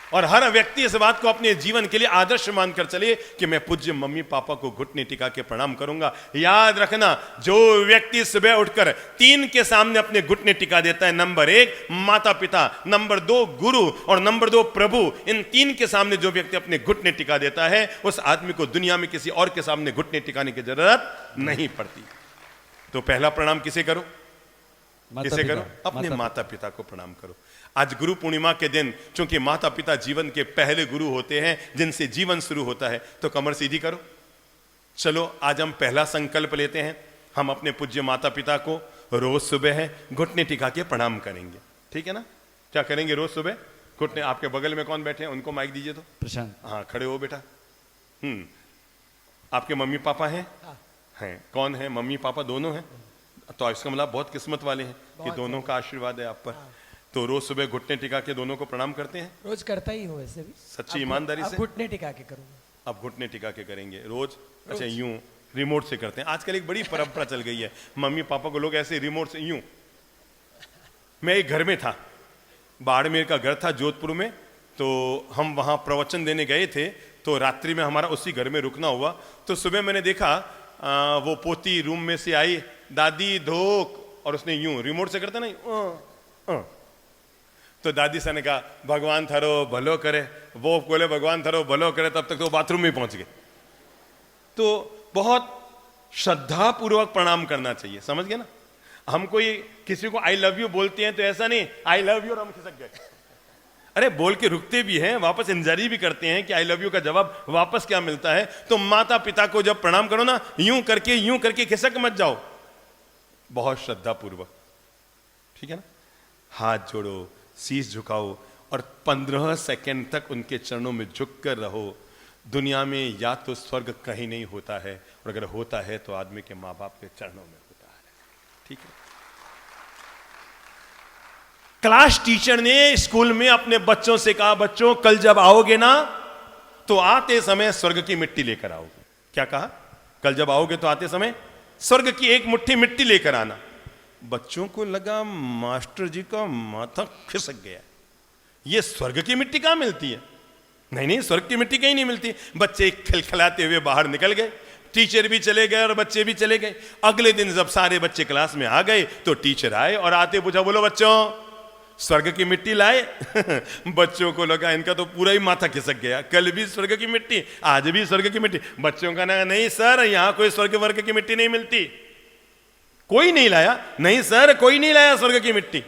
और हर व्यक्ति इस बात को अपने जीवन के लिए आदर्श मानकर चले कि मैं पूज्य मम्मी पापा को घुटने टिका के प्रणाम करूंगा। याद रखना, जो व्यक्ति सुबह उठकर 3 के सामने अपने घुटने टिका देता है, नंबर 1 माता पिता, नंबर 2 गुरु और नंबर 2 प्रभु, इन 3 के सामने जो व्यक्ति अपने घुटने टिका देता है उस आदमी को दुनिया में किसी और के सामने घुटने टिकाने की जरूरत नहीं पड़ती। तो पहला प्रणाम किसे करो? किसे करो? अपने माता पिता को प्रणाम करो। आज गुरु पूर्णिमा के दिन चूंकि माता पिता जीवन के पहले गुरु होते हैं जिनसे जीवन शुरू होता है, तो कमर सीधी करो। चलो आज हम पहला संकल्प लेते हैं, हम अपने पूज्य माता पिता को रोज सुबह है घुटने टिका के प्रणाम करेंगे। ठीक है ना? क्या करेंगे रोज सुबह? घुटने। आपके बगल में कौन बैठे हैं उनको माइक दीजिए तो। प्रशांत। हाँ खड़े हो बेटा। आपके मम्मी पापा हैं? हैं। कौन है? मम्मी पापा दोनों हैं? तो इसका मतलब बहुत किस्मत वाले हैं कि दोनों का आशीर्वाद है आप पर। तो रोज सुबह घुटने टिका के दोनों को प्रणाम करते हैं? रोज करता ही हूँ वैसे भी। सच्ची ईमानदारी से? घुटने टिका के करूंगा। अब घुटने टिका के करेंगे रोज? अच्छा यूं रिमोट से करते हैं? आजकल एक बड़ी परंपरा चल गई है, मम्मी पापा को लोग ऐसे रिमोट से यूं। मैं एक घर में था, बाड़मेर का घर था जोधपुर में, तो हम वहां प्रवचन देने गए थे, तो रात्रि में हमारा उसी घर में रुकना हुआ। तो सुबह मैंने देखा वो पोती रूम में से आई, दादी धोक, और उसने यूं रिमोट से करता नहीं, तो दादी सा ने कहा भगवान थारो भलो करे, वो बोले भगवान थारो भलो करे, तब तक तो बाथरूम में पहुंच गए। तो बहुत श्रद्धा पूर्वक प्रणाम करना चाहिए, समझ गए ना। हम कोई किसी को आई लव यू बोलते हैं तो ऐसा नहीं आई लव यू और हम खिसक गए, अरे बोल के रुकते भी हैं, वापस इंतजारी भी करते हैं कि आई लव यू का जवाब वापस क्या मिलता है। तो माता पिता को जब प्रणाम करो ना, यूं करके खिसक मत जाओ, बहुत श्रद्धा पूर्वक, ठीक है ना। हाथ जोड़ो, शीश झुकाओ और 15 सेकंड तक उनके चरणों में झुक कर रहो। दुनिया में या तो स्वर्ग कहीं नहीं होता है, और अगर होता है तो आदमी के माँ बाप के चरणों में होता है, ठीक है। क्लास टीचर ने स्कूल में अपने बच्चों से कहा, बच्चों कल जब आओगे ना तो आते समय स्वर्ग की मिट्टी लेकर आओगे। क्या कहा? कल जब आओगे तो आते समय स्वर्ग की एक मुट्ठी मिट्टी लेकर आना। बच्चों को लगा मास्टर जी का माथा खिसक गया, ये स्वर्ग की मिट्टी कहां मिलती है? नहीं, स्वर्ग की मिट्टी कहीं नहीं मिलती। बच्चे खिलखिलाते हुए बाहर निकल गए, टीचर भी चले गए और बच्चे भी चले गए। अगले दिन जब सारे बच्चे क्लास में आ गए तो टीचर आए और आते पूछा, बोलो बच्चों स्वर्ग की मिट्टी लाए? बच्चों को लगा इनका तो पूरा ही माथा खिसक गया, कल भी स्वर्ग की मिट्टी, आज भी स्वर्ग की मिट्टी। बच्चों का ना, नहीं सर यहां कोई स्वर्ग वर्ग की मिट्टी नहीं मिलती। कोई नहीं लाया? नहीं सर कोई नहीं लाया स्वर्ग की मिट्टी।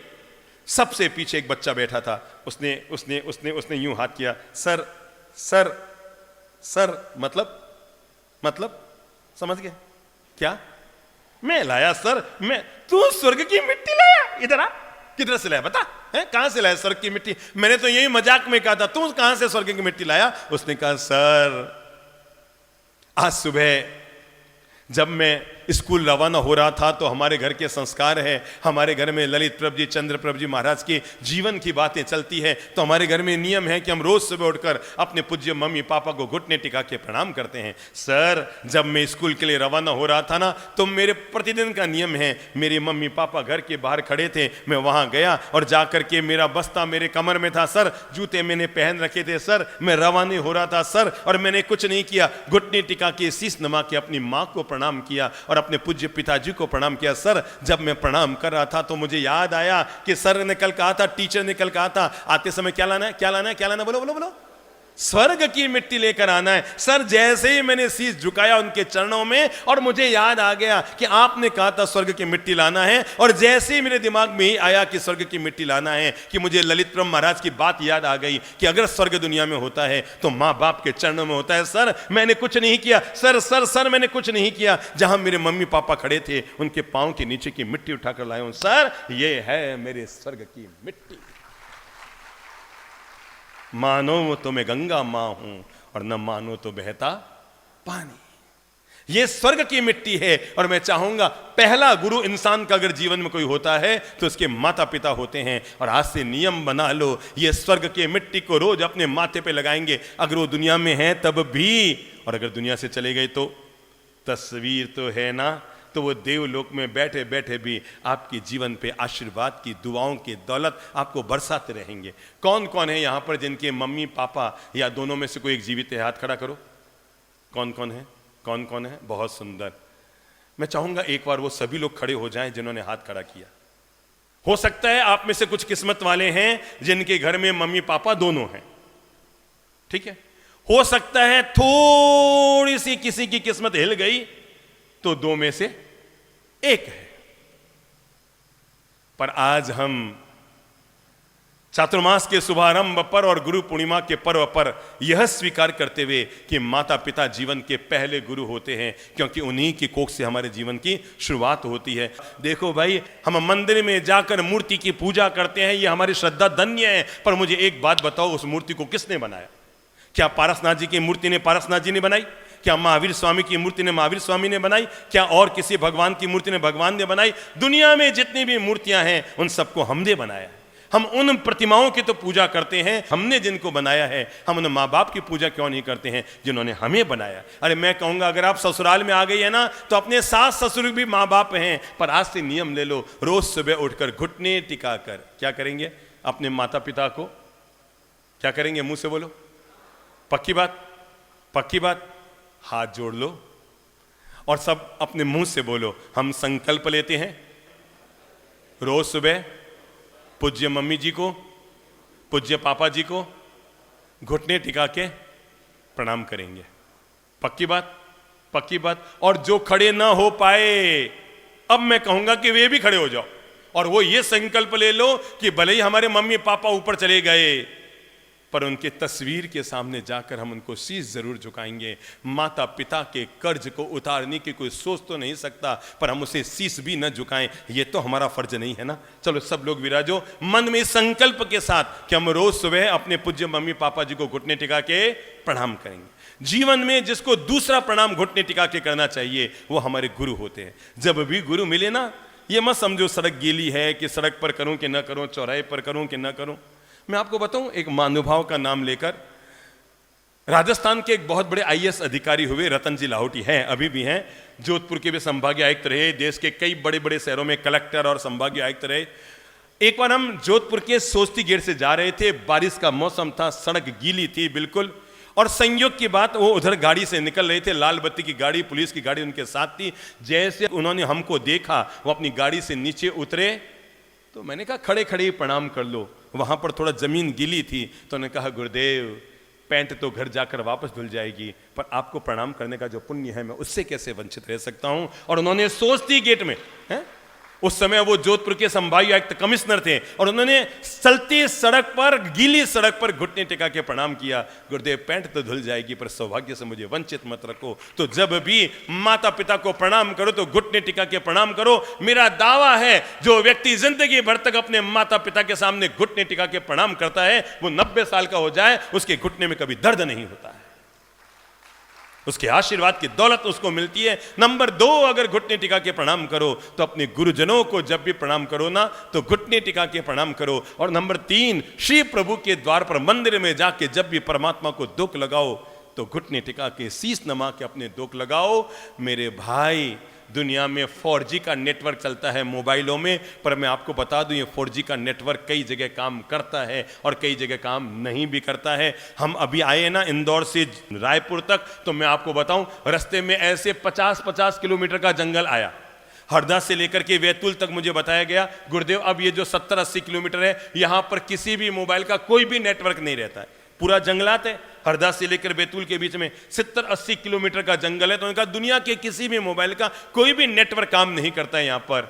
सबसे पीछे एक बच्चा बैठा था, उसने उसने उसने उसने यूं हाथ किया, सर सर सर मतलब समझ गए क्या? मैं लाया सर, मैं। तू स्वर्ग की मिट्टी लाया? इधर आ, किधर से लाया बता, है कहां से लाया स्वर्ग की मिट्टी? मैंने तो यही मजाक में कहा था, तू कहां से स्वर्ग की मिट्टी लाया? उसने कहा सर आज सुबह जब मैं स्कूल रवाना हो रहा था तो हमारे घर के संस्कार है, हमारे घर में ललित प्रभु जी, चंद्र प्रभु जी महाराज के जीवन की बातें चलती है, तो हमारे घर में नियम है कि हम रोज सुबह उठकर अपने पूज्य मम्मी पापा को घुटने टिका के प्रणाम करते हैं। सर जब मैं स्कूल के लिए रवाना हो रहा था ना तो मेरे प्रतिदिन का नियम है, मेरे मम्मी पापा घर के बाहर खड़े थे, मैं वहां गया और जाकर के मेरा बस्ता मेरे कमर में था सर, जूते मैंने पहन रखे थे सर, मैं रवाना हो रहा था सर, और मैंने कुछ नहीं किया, घुटने टिका के शीश नमा के अपनी माँ को प्रणाम किया और अपने पूज्य पिताजी को प्रणाम किया। सर जब मैं प्रणाम कर रहा था तो मुझे याद आया कि सर ने कल कहा था, टीचर ने कल कहा था, आते समय क्या लाना है, क्या लाना है, क्या लाना है, बोलो बोलो बोलो, स्वर्ग की मिट्टी लेकर आना है। सर जैसे ही मैंने शीश झुकाया उनके चरणों में और मुझे याद आ गया कि आपने कहा था स्वर्ग की मिट्टी लाना है, और जैसे ही मेरे दिमाग में ही आया कि स्वर्ग की मिट्टी लाना है कि मुझे ललित प्रभु महाराज की बात याद आ गई कि अगर स्वर्ग दुनिया में होता है तो माँ बाप के चरणों में होता है। सर मैंने कुछ नहीं किया, सर सर सर मैंने कुछ नहीं किया, जहां मेरे मम्मी पापा खड़े थे उनके पांव के नीचे की मिट्टी उठाकर लाया हूं। सर ये है मेरे स्वर्ग की मिट्टी, मानो तो मैं गंगा मां हूं और न मानो तो बहता पानी। ये स्वर्ग की मिट्टी है। और मैं चाहूंगा पहला गुरु इंसान का अगर जीवन में कोई होता है तो उसके माता पिता होते हैं। और आज से नियम बना लो, ये स्वर्ग की मिट्टी को रोज अपने माथे पे लगाएंगे, अगर वो दुनिया में है तब भी, और अगर दुनिया से चले गए तो तस्वीर तो है ना, तो वो देवलोक में बैठे बैठे भी आपके जीवन पे आशीर्वाद की दुआओं की दौलत आपको बरसाते रहेंगे। कौन कौन है यहाँ पर जिनके मम्मी पापा या दोनों में से कोई एक जीवित है? हाथ खड़ा करो। कौन कौन है, कौन कौन है? बहुत सुंदर। मैं चाहूंगा एक बार वो सभी लोग खड़े हो जाएं जिन्होंने हाथ खड़ा किया। हो सकता है आप में से कुछ किस्मत वाले हैं जिनके घर में मम्मी पापा दोनों हैं, ठीक है। हो सकता है थोड़ी सी किसी की किस्मत हिल गई तो दो में से एक है। पर आज हम चातुर्मास के शुभारंभ पर और गुरु पूर्णिमा के पर्व पर यह स्वीकार करते हुए कि माता पिता जीवन के पहले गुरु होते हैं, क्योंकि उन्हीं की कोख से हमारे जीवन की शुरुआत होती है। देखो भाई, हम मंदिर में जाकर मूर्ति की पूजा करते हैं, ये हमारी श्रद्धा धन्य है, पर मुझे एक बात बताओ, उस मूर्ति को किसने बनाया? क्या पारसनाथ जी की मूर्ति ने पारसनाथ जी ने बनाई? क्या महावीर स्वामी की मूर्ति ने महावीर स्वामी ने बनाई? क्या और किसी भगवान की मूर्ति ने भगवान ने बनाई? दुनिया में जितनी भी मूर्तियां हैं उन सबको हमने बनाया। हम उन प्रतिमाओं की तो पूजा करते हैं, हमने जिनको बनाया है, हम उन माँ बाप की पूजा क्यों नहीं करते हैं जिन्होंने हमें बनाया? अरे मैं कहूंगा, अगर आप ससुराल में आ गई है ना तो अपने सास ससुर भी माँ बाप हैं, पर आज से नियम ले लो, रोज सुबह उठकर घुटने टिका कर क्या करेंगे? अपने माता पिता को क्या करेंगे? मुंह से बोलो, पक्की बात, पक्की बात। हाथ जोड़ लो और सब अपने मुंह से बोलो, हम संकल्प लेते हैं रोज सुबह पूज्य मम्मी जी को, पूज्य पापा जी को घुटने टिका के प्रणाम करेंगे। पक्की बात? पक्की बात। और जो खड़े ना हो पाए, अब मैं कहूंगा कि वे भी खड़े हो जाओ और वो ये संकल्प ले लो कि भले ही हमारे मम्मी पापा ऊपर चले गए, पर उनके तस्वीर के सामने जाकर हम उनको शीश जरूर झुकाएंगे। माता पिता के कर्ज को उतारने की कोई सोच तो नहीं सकता, पर हम उसे शीश भी न झुकाएं, ये तो हमारा फर्ज नहीं है ना। चलो सब लोग विराजो मन में इस संकल्प के साथ कि हम रोज सुबह अपने पूज्य मम्मी पापा जी को घुटने टिका के प्रणाम करेंगे। जीवन में जिसको दूसरा प्रणाम घुटने टिका के करना चाहिए वो हमारे गुरु होते हैं। जब भी गुरु मिले ना, ये मत समझो सड़क गीली है कि सड़क पर करूं कि ना करूं, चौराहे पर करूं कि ना करूं। मैं आपको बताऊं, एक महानुभाव का नाम लेकर, राजस्थान के एक बहुत बड़े आईएएस अधिकारी हुए रतन जी लाहौटी हैं, अभी भी हैं, जोधपुर के भी संभागीय आयुक्त रहे, देश के कई बड़े बड़े शहरों में कलेक्टर और संभागीय आयुक्त रहे। एक बार हम जोधपुर के सोस्ती गेट से जा रहे थे, बारिश का मौसम था, सड़क गीली थी बिल्कुल, और संयोग की बात वो उधर गाड़ी से निकल रहे थे, लाल बत्ती की गाड़ी, पुलिस की गाड़ी उनके साथ थी। जैसे उन्होंने हमको देखा, वो अपनी गाड़ी से नीचे उतरे, तो मैंने कहा खड़े खड़े ही प्रणाम कर लो। वहां पर थोड़ा जमीन गीली थी, तो उन्होंने कहा गुरुदेव पैंट तो घर जाकर वापस धुल जाएगी, पर आपको प्रणाम करने का जो पुण्य है मैं उससे कैसे वंचित रह सकता हूं। और उन्होंने सोचती गेट में है, उस समय वो जोधपुर के संभागीय आयुक्त कमिश्नर थे, और उन्होंने चलती सड़क पर, गीली सड़क पर घुटने टिका के प्रणाम किया। गुरुदेव पैंट तो धुल जाएगी, पर सौभाग्य से मुझे वंचित मत रखो। तो जब भी माता पिता को प्रणाम करो तो घुटने टिका के प्रणाम करो। मेरा दावा है जो व्यक्ति जिंदगी भर तक अपने माता पिता के सामने घुटने टिका के प्रणाम करता है, वो 90 साल का हो जाए उसके घुटने में कभी दर्द नहीं होता है, उसके आशीर्वाद की दौलत उसको मिलती है। नंबर 2, अगर घुटने टिका के प्रणाम करो तो अपने गुरुजनों को जब भी प्रणाम करो ना, तो घुटने टिका के प्रणाम करो। और नंबर 3, श्री प्रभु के द्वार पर मंदिर में जाके जब भी परमात्मा को दुख लगाओ तो घुटने टिका के शीश नमा के अपने दुख लगाओ। मेरे भाई, दुनिया में 4G का नेटवर्क चलता है मोबाइलों में, पर मैं आपको बता दूं ये 4G का नेटवर्क कई जगह काम करता है और कई जगह काम नहीं भी करता है। हम अभी आए ना इंदौर से रायपुर तक, तो मैं आपको बताऊं रास्ते में ऐसे 50-50 किलोमीटर का जंगल आया। हरदा से लेकर के बैतूल तक मुझे बताया गया गुरुदेव अब ये जो 70-80 किलोमीटर है, यहां पर किसी भी मोबाइल का कोई भी नेटवर्क नहीं रहता है, पूरा जंगलात है। हरदा से लेकर बैतूल के बीच में 70-80 किलोमीटर का जंगल है। तो उन्होंने कहा दुनिया के किसी भी मोबाइल का कोई भी नेटवर्क काम नहीं करता है यहां पर।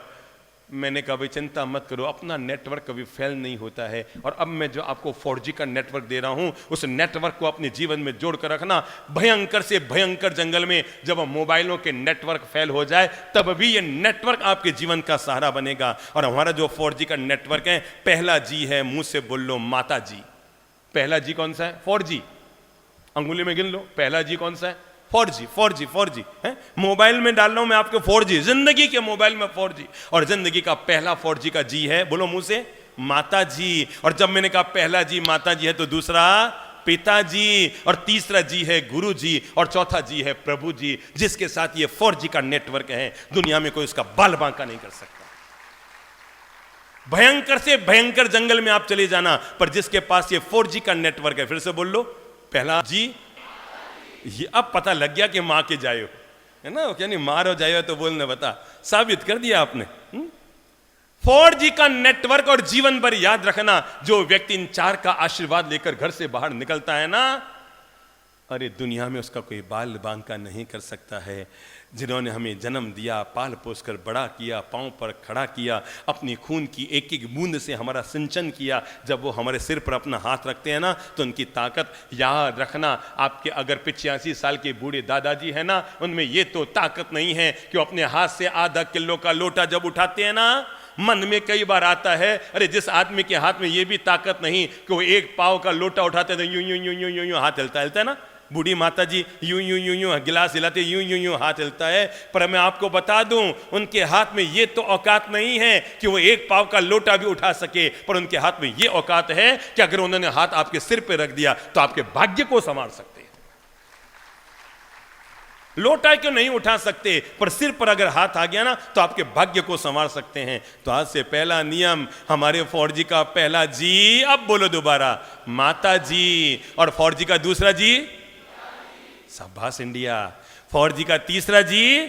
मैंने कहा भाई चिंता मत करो, अपना नेटवर्क कभी फेल नहीं होता है। और अब मैं जो आपको 4G का नेटवर्क दे रहा हूं, उस नेटवर्क को अपने जीवन में जोड़कर रखना। भयंकर से भयंकर जंगल में जब मोबाइलों के नेटवर्क फेल हो जाए, तब भी ये नेटवर्क आपके जीवन का सहारा बनेगा। और हमारा जो 4G का नेटवर्क है, पहला जी है, मुंह से बोल लो माता जी। पहला जी कौन सा है? 4G। अंगुली में गिन लो, पहला जी कौन सा है? 4G है। मोबाइल में डाल रहा हूं मैं आपके 4G, जिंदगी के मोबाइल में 4G। और जिंदगी का पहला 4G का जी है, बोलो मुंह से, माता जी। और जब मैंने कहा पहला जी माता जी है, तो दूसरा पिताजी, और तीसरा जी है गुरु जी, और चौथा जी है प्रभु जी, जिसके साथ ये 4G का नेटवर्क है। दुनिया में कोई उसका बाल बांका नहीं कर सकता। भयंकर से भयंकर जंगल में आप चले जाना, पर जिसके पास ये 4G का नेटवर्क है, फिर से बोल लो, पहला जी। ये अब पता लग गया कि मां के जायो है ना, क्या नहीं, मारो जायो तो बोलने बता, साबित कर दिया आपने। 4G का नेटवर्क। और जीवन भर याद रखना, जो व्यक्ति इन 4 का आशीर्वाद लेकर घर से बाहर निकलता है ना, अरे दुनिया में उसका कोई बाल बांका नहीं कर सकता है। जिन्होंने हमें जन्म दिया, पाल पोस कर बड़ा किया, पांव पर खड़ा किया, अपनी खून की एक एक बूंद से हमारा सिंचन किया, जब वो हमारे सिर पर अपना हाथ रखते हैं ना, तो उनकी ताकत याद रखना। आपके अगर 85 साल के बूढ़े दादाजी हैं ना, उनमें ये तो ताकत नहीं है कि वो अपने हाथ से आधा किलो का लोटा जब उठाते हैं ना, मन में कई बार आता है, अरे जिस आदमी के हाथ में ये भी ताकत नहीं कि वो 1 पाव का लोटा उठाते तो यूं यूं यूं यूं यूं यूं हाथ हिलता है ना, बूढ़ी माता जी यूं यूं यूं यूं गिलास हिलाते, यूं यूं यूं हाथ हिलता है। पर मैं आपको बता दूं, उनके हाथ में ये तो औकात नहीं है कि वो 1 पाव का लोटा भी उठा सके, पर उनके हाथ में ये औकात है कि अगर उन्होंने हाथ आपके सिर पे रख दिया तो आपके भाग्य को संवार सकते हैं। लोटा क्यों नहीं उठा सकते, पर सिर पर अगर हाथ आ गया ना, तो आपके भाग्य को संवार सकते हैं। तो आज से पहला नियम हमारे 4G का पहला जी, अब बोलो दोबारा, माता जी। और 4G का दूसरा जी, शाबाश इंडिया। 4G का तीसरा जी,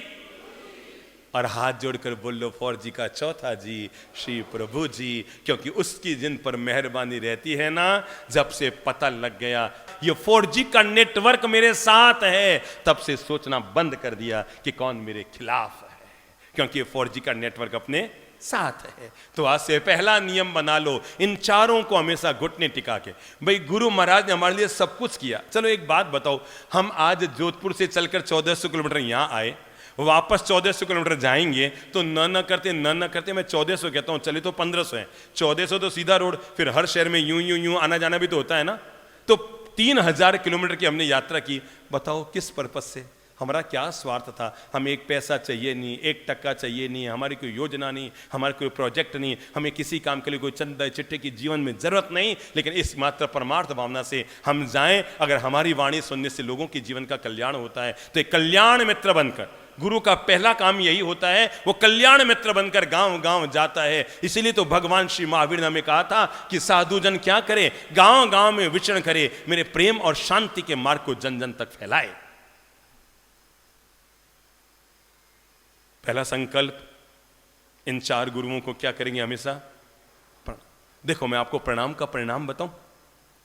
और हाथ जोड़कर बोल लो फौजी का चौथा जी श्री प्रभु जी, क्योंकि उसकी जिन पर मेहरबानी रहती है ना, जब से पता लग गया ये 4G का नेटवर्क मेरे साथ है, तब से सोचना बंद कर दिया कि कौन मेरे खिलाफ है, क्योंकि ये 4G का नेटवर्क अपने साथ है। तो आज से पहला नियम बना लो, इन चारों को हमेशा घुटने टिका के। भाई गुरु महाराज ने हमारे लिए सब कुछ किया। चलो एक बात बताओ, हम आज जोधपुर से चलकर 1400 किलोमीटर यहां आए, वापस 1400 किलोमीटर जाएंगे तो न करते मैं 1400 कहता हूं, चले तो 1500 है, 1400 तो सीधा रोड, फिर हर शहर में यूं आना जाना भी तो होता है ना। तो 3000 किलोमीटर की हमने यात्रा की। बताओ किस पर्पस से? हमारा क्या स्वार्थ था? हमें एक पैसा चाहिए नहीं, 1 टक्का चाहिए नहीं, हमारी कोई योजना नहीं, हमारा कोई प्रोजेक्ट नहीं, हमें किसी काम के लिए कोई चंदा चिट्ठे की जीवन में जरूरत नहीं, लेकिन इस मात्र परमार्थ भावना से हम जाएं। अगर हमारी वाणी सुनने से लोगों के जीवन का कल्याण होता है तो एक कल्याण मित्र बनकर, गुरु का पहला काम यही होता है, वो कल्याण मित्र बनकर गांव गांव जाता है। इसीलिए तो भगवान श्री महावीर ने हमें कहा था कि साधु जन क्या करे, गांव गांव में विचरण करे, मेरे प्रेम और शांति के मार्ग को जन जन तक फैलाए। पहला संकल्प, इन 4 गुरुओं को क्या करेंगे हमेशा? देखो मैं आपको प्रणाम का परिणाम बताऊं,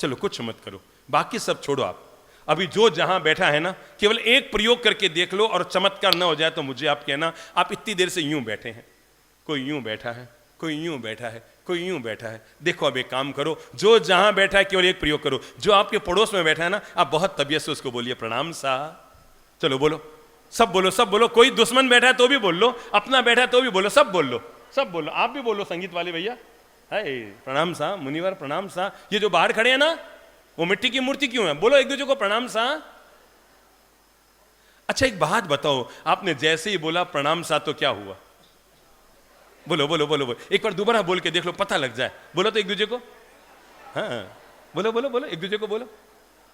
चलो कुछ मत करो, बाकी सब छोड़ो। आप अभी जो जहां बैठा है ना, केवल एक प्रयोग करके देख लो, और चमत्कार ना हो जाए तो मुझे आप कहना आप इतनी देर से यूं बैठे हैं, कोई यूं बैठा है, कोई यूं बैठा है, कोई यूं बैठा है। देखो अब एक काम करो, जो जहां बैठा है केवल एक प्रयोग करो। जो आपके पड़ोस में बैठा है ना, आप बहुत तबीयत से उसको बोलिए प्रणाम सा। चलो बोलो, सब बोलो, सब बोलो। कोई दुश्मन बैठा है तो भी बोल लो, अपना बैठा है तो भी बोलो, सब बोल लो, सब बोलो। आप भी बोलो, संगीत वाले भैया, है प्रणाम सा, मुनिवर प्रणाम सा। ये जो बाहर खड़े हैं ना, वो मिट्टी की मूर्ति क्यों है? बोलो एक दूसरे को प्रणाम सा। अच्छा एक बात बताओ, आपने जैसे ही बोला प्रणाम सा तो क्या हुआ? बोलो बोलो बोलो बोलो, एक बार दोबारा बोल के देख लो, पता लग जाए। बोलो तो एक दूसरे को, हाँ बोलो बोलो बोलो, एक दूसरे को बोलो,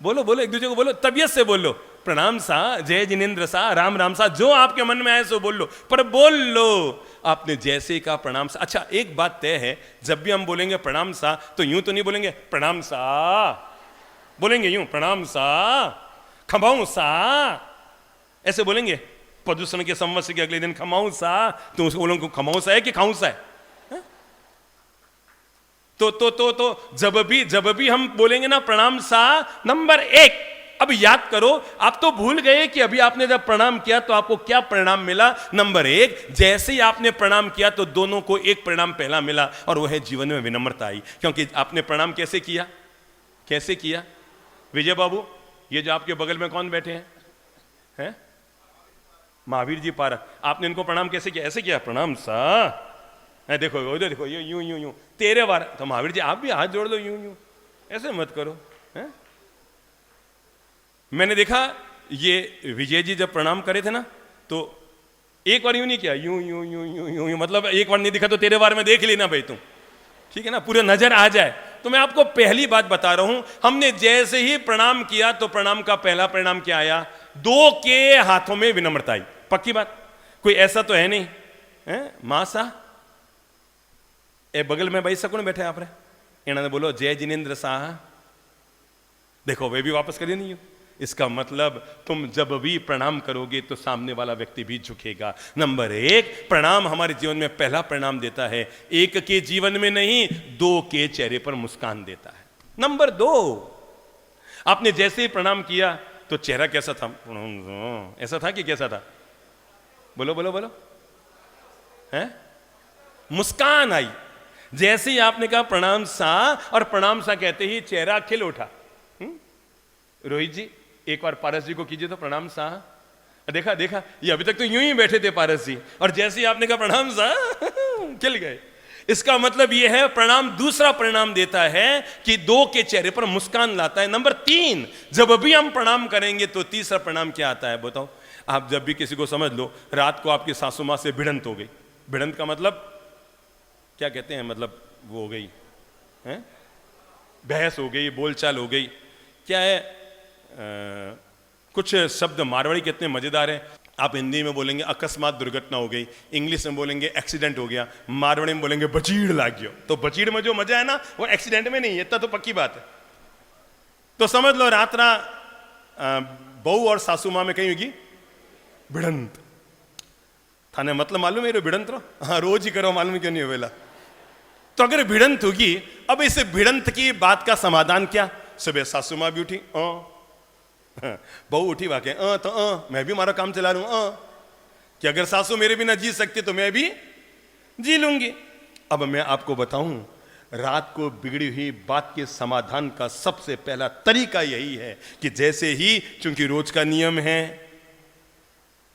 बोलो बोलो, एक दूसरे को बोलो, तबीयत से बोल लो, प्रणाम सा, जय जिनेन्द्र सा, राम राम सा, जो आपके मन में आए सो बोल लो, पर बोल लो। आपने जैसे ही कहा प्रणाम सा। अच्छा एक बात तय है, जब भी हम बोलेंगे प्रणाम सा तो यूं तो नहीं बोलेंगे प्रणाम सा, बोलेंगे यूं प्रणाम सा, खमाऊं सा, ऐसे बोलेंगे। प्रदूषण के संवत्सर के अगले दिन खमाऊं सा, तो उसको बोलोगे खमाऊं सा है कि खाऊं सा है? तो जब भी हम बोलेंगे ना प्रणाम सा, नंबर 1, अब याद करो, आप तो भूल गए कि अभी आपने जब प्रणाम किया तो आपको क्या परिणाम मिला। नंबर 1, जैसे ही आपने प्रणाम किया तो दोनों को एक परिणाम पहला मिला, और वह है जीवन में विनम्रता आई। क्योंकि आपने प्रणाम कैसे किया? कैसे किया? विजय बाबू, ये जो आपके बगल में कौन बैठे हैं? महावीर जी पारक, आपने इनको प्रणाम कैसे किया? ऐसे किया, प्रणाम सा। देखो उधर देखो, यूं तेरे बार। तो महावीर जी आप भी हाथ जोड़ लो, यूं ऐसे मत करो। है? मैंने देखा ये विजय जी जब प्रणाम करे थे ना, तो एक बार यूं नहीं किया, यूं, मतलब एक बार नहीं दिखा तो तेरे बार में देख लेना भाई तुम, ठीक है ना, पूरे नजर आ जाए। तो मैं आपको पहली बात बता रहा हूं, हमने जैसे ही प्रणाम किया तो प्रणाम का पहला परिणाम क्या आया? 2 के हाथों में विनम्रता आई। पक्की बात, कोई ऐसा तो है नहीं है? मां सा ए बगल में भाई सकुन बैठे आप रे, इन्होंने बोलो जय जिनेन्द्र साह। देखो वे भी वापस करिए नहीं। इसका मतलब तुम जब भी प्रणाम करोगे तो सामने वाला व्यक्ति भी झुकेगा। नंबर 1, प्रणाम हमारे जीवन में पहला परिणाम देता है, एक के जीवन में नहीं 2 के चेहरे पर मुस्कान देता है। नंबर 2, आपने जैसे ही प्रणाम किया तो चेहरा कैसा था? ऐसा था कि कैसा था? बोलो बोलो बोलो, है? मुस्कान आई। जैसे ही आपने कहा प्रणाम सा, और प्रणाम सा कहते ही चेहरा खिल उठा। रोहित जी एक बार पारस जी को कीजिए तो प्रणाम सा। देखा देखा, ये अभी तक तो यूं ही बैठे थे पारस जी, और जैसे ही आपने कहा प्रणाम सा खिल गए। इसका मतलब यह है, प्रणाम दूसरा परिणाम देता है कि 2 के चेहरे पर मुस्कान लाता है। नंबर 3, जब भी हम प्रणाम करेंगे तो तीसरा परिणाम क्या आता है बताओ? आप जब भी किसी को समझ लो, रात को आपकी सासू मां से भिड़ंत हो गई। भिड़ंत का मतलब क्या कहते हैं? मतलब वो हो गई है, बहस हो गई, बोलचाल हो गई। क्या है? कुछ शब्द मारवाड़ी कितने मजेदार हैं। आप हिंदी में बोलेंगे अकस्मात दुर्घटना हो गई, इंग्लिश में बोलेंगे एक्सीडेंट हो गया, मारवाड़ी में बोलेंगे बचीड़ लाग गयो। तो बचीड़ में जो मजा है ना, वो एक्सीडेंट में नहीं है, इतना तो पक्की बात है। तो समझ लो रात्रा बहू और सासू मां में कहीं होगी भिड़ंत। थाने मतलब मालूम है भिड़ंत रो, हाँ रोज ही करो, मालूम क्यों नहीं होवेला। तो अगर भिड़ंत होगी, अब इस भिड़ंत की बात का समाधान क्या? सुबह सासू माँ भी उठी, बहू उठी वाके तो मैं भी मारा काम चला रहा हूं, कि अगर सासू मेरे बिना जी सकती तो मैं भी जी लूंगी। अब मैं आपको बताऊं, रात को बिगड़ी हुई बात के समाधान का सबसे पहला तरीका यही है कि जैसे ही, चूंकि रोज का नियम है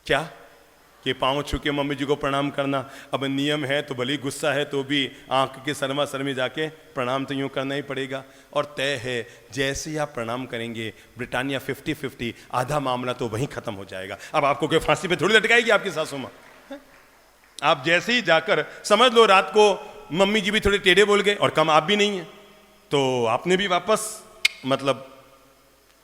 क्या कि पांव छू के मम्मी जी को प्रणाम करना, अब नियम है तो भले गुस्सा है तो भी आंख के सरमा सर में जाके प्रणाम तो यूं करना ही पड़ेगा। और तय है जैसे ही आप प्रणाम करेंगे, ब्रिटानिया 50-50, आधा मामला तो वहीं खत्म हो जाएगा। अब आपको कोई फांसी पे थोड़ी लटकाएगी आपकी सासू माँ। आप जैसे ही जाकर, समझ लो रात को मम्मी जी भी थोड़े टेढ़े बोल गए और कम आप भी नहीं है, तो आपने भी वापस मतलब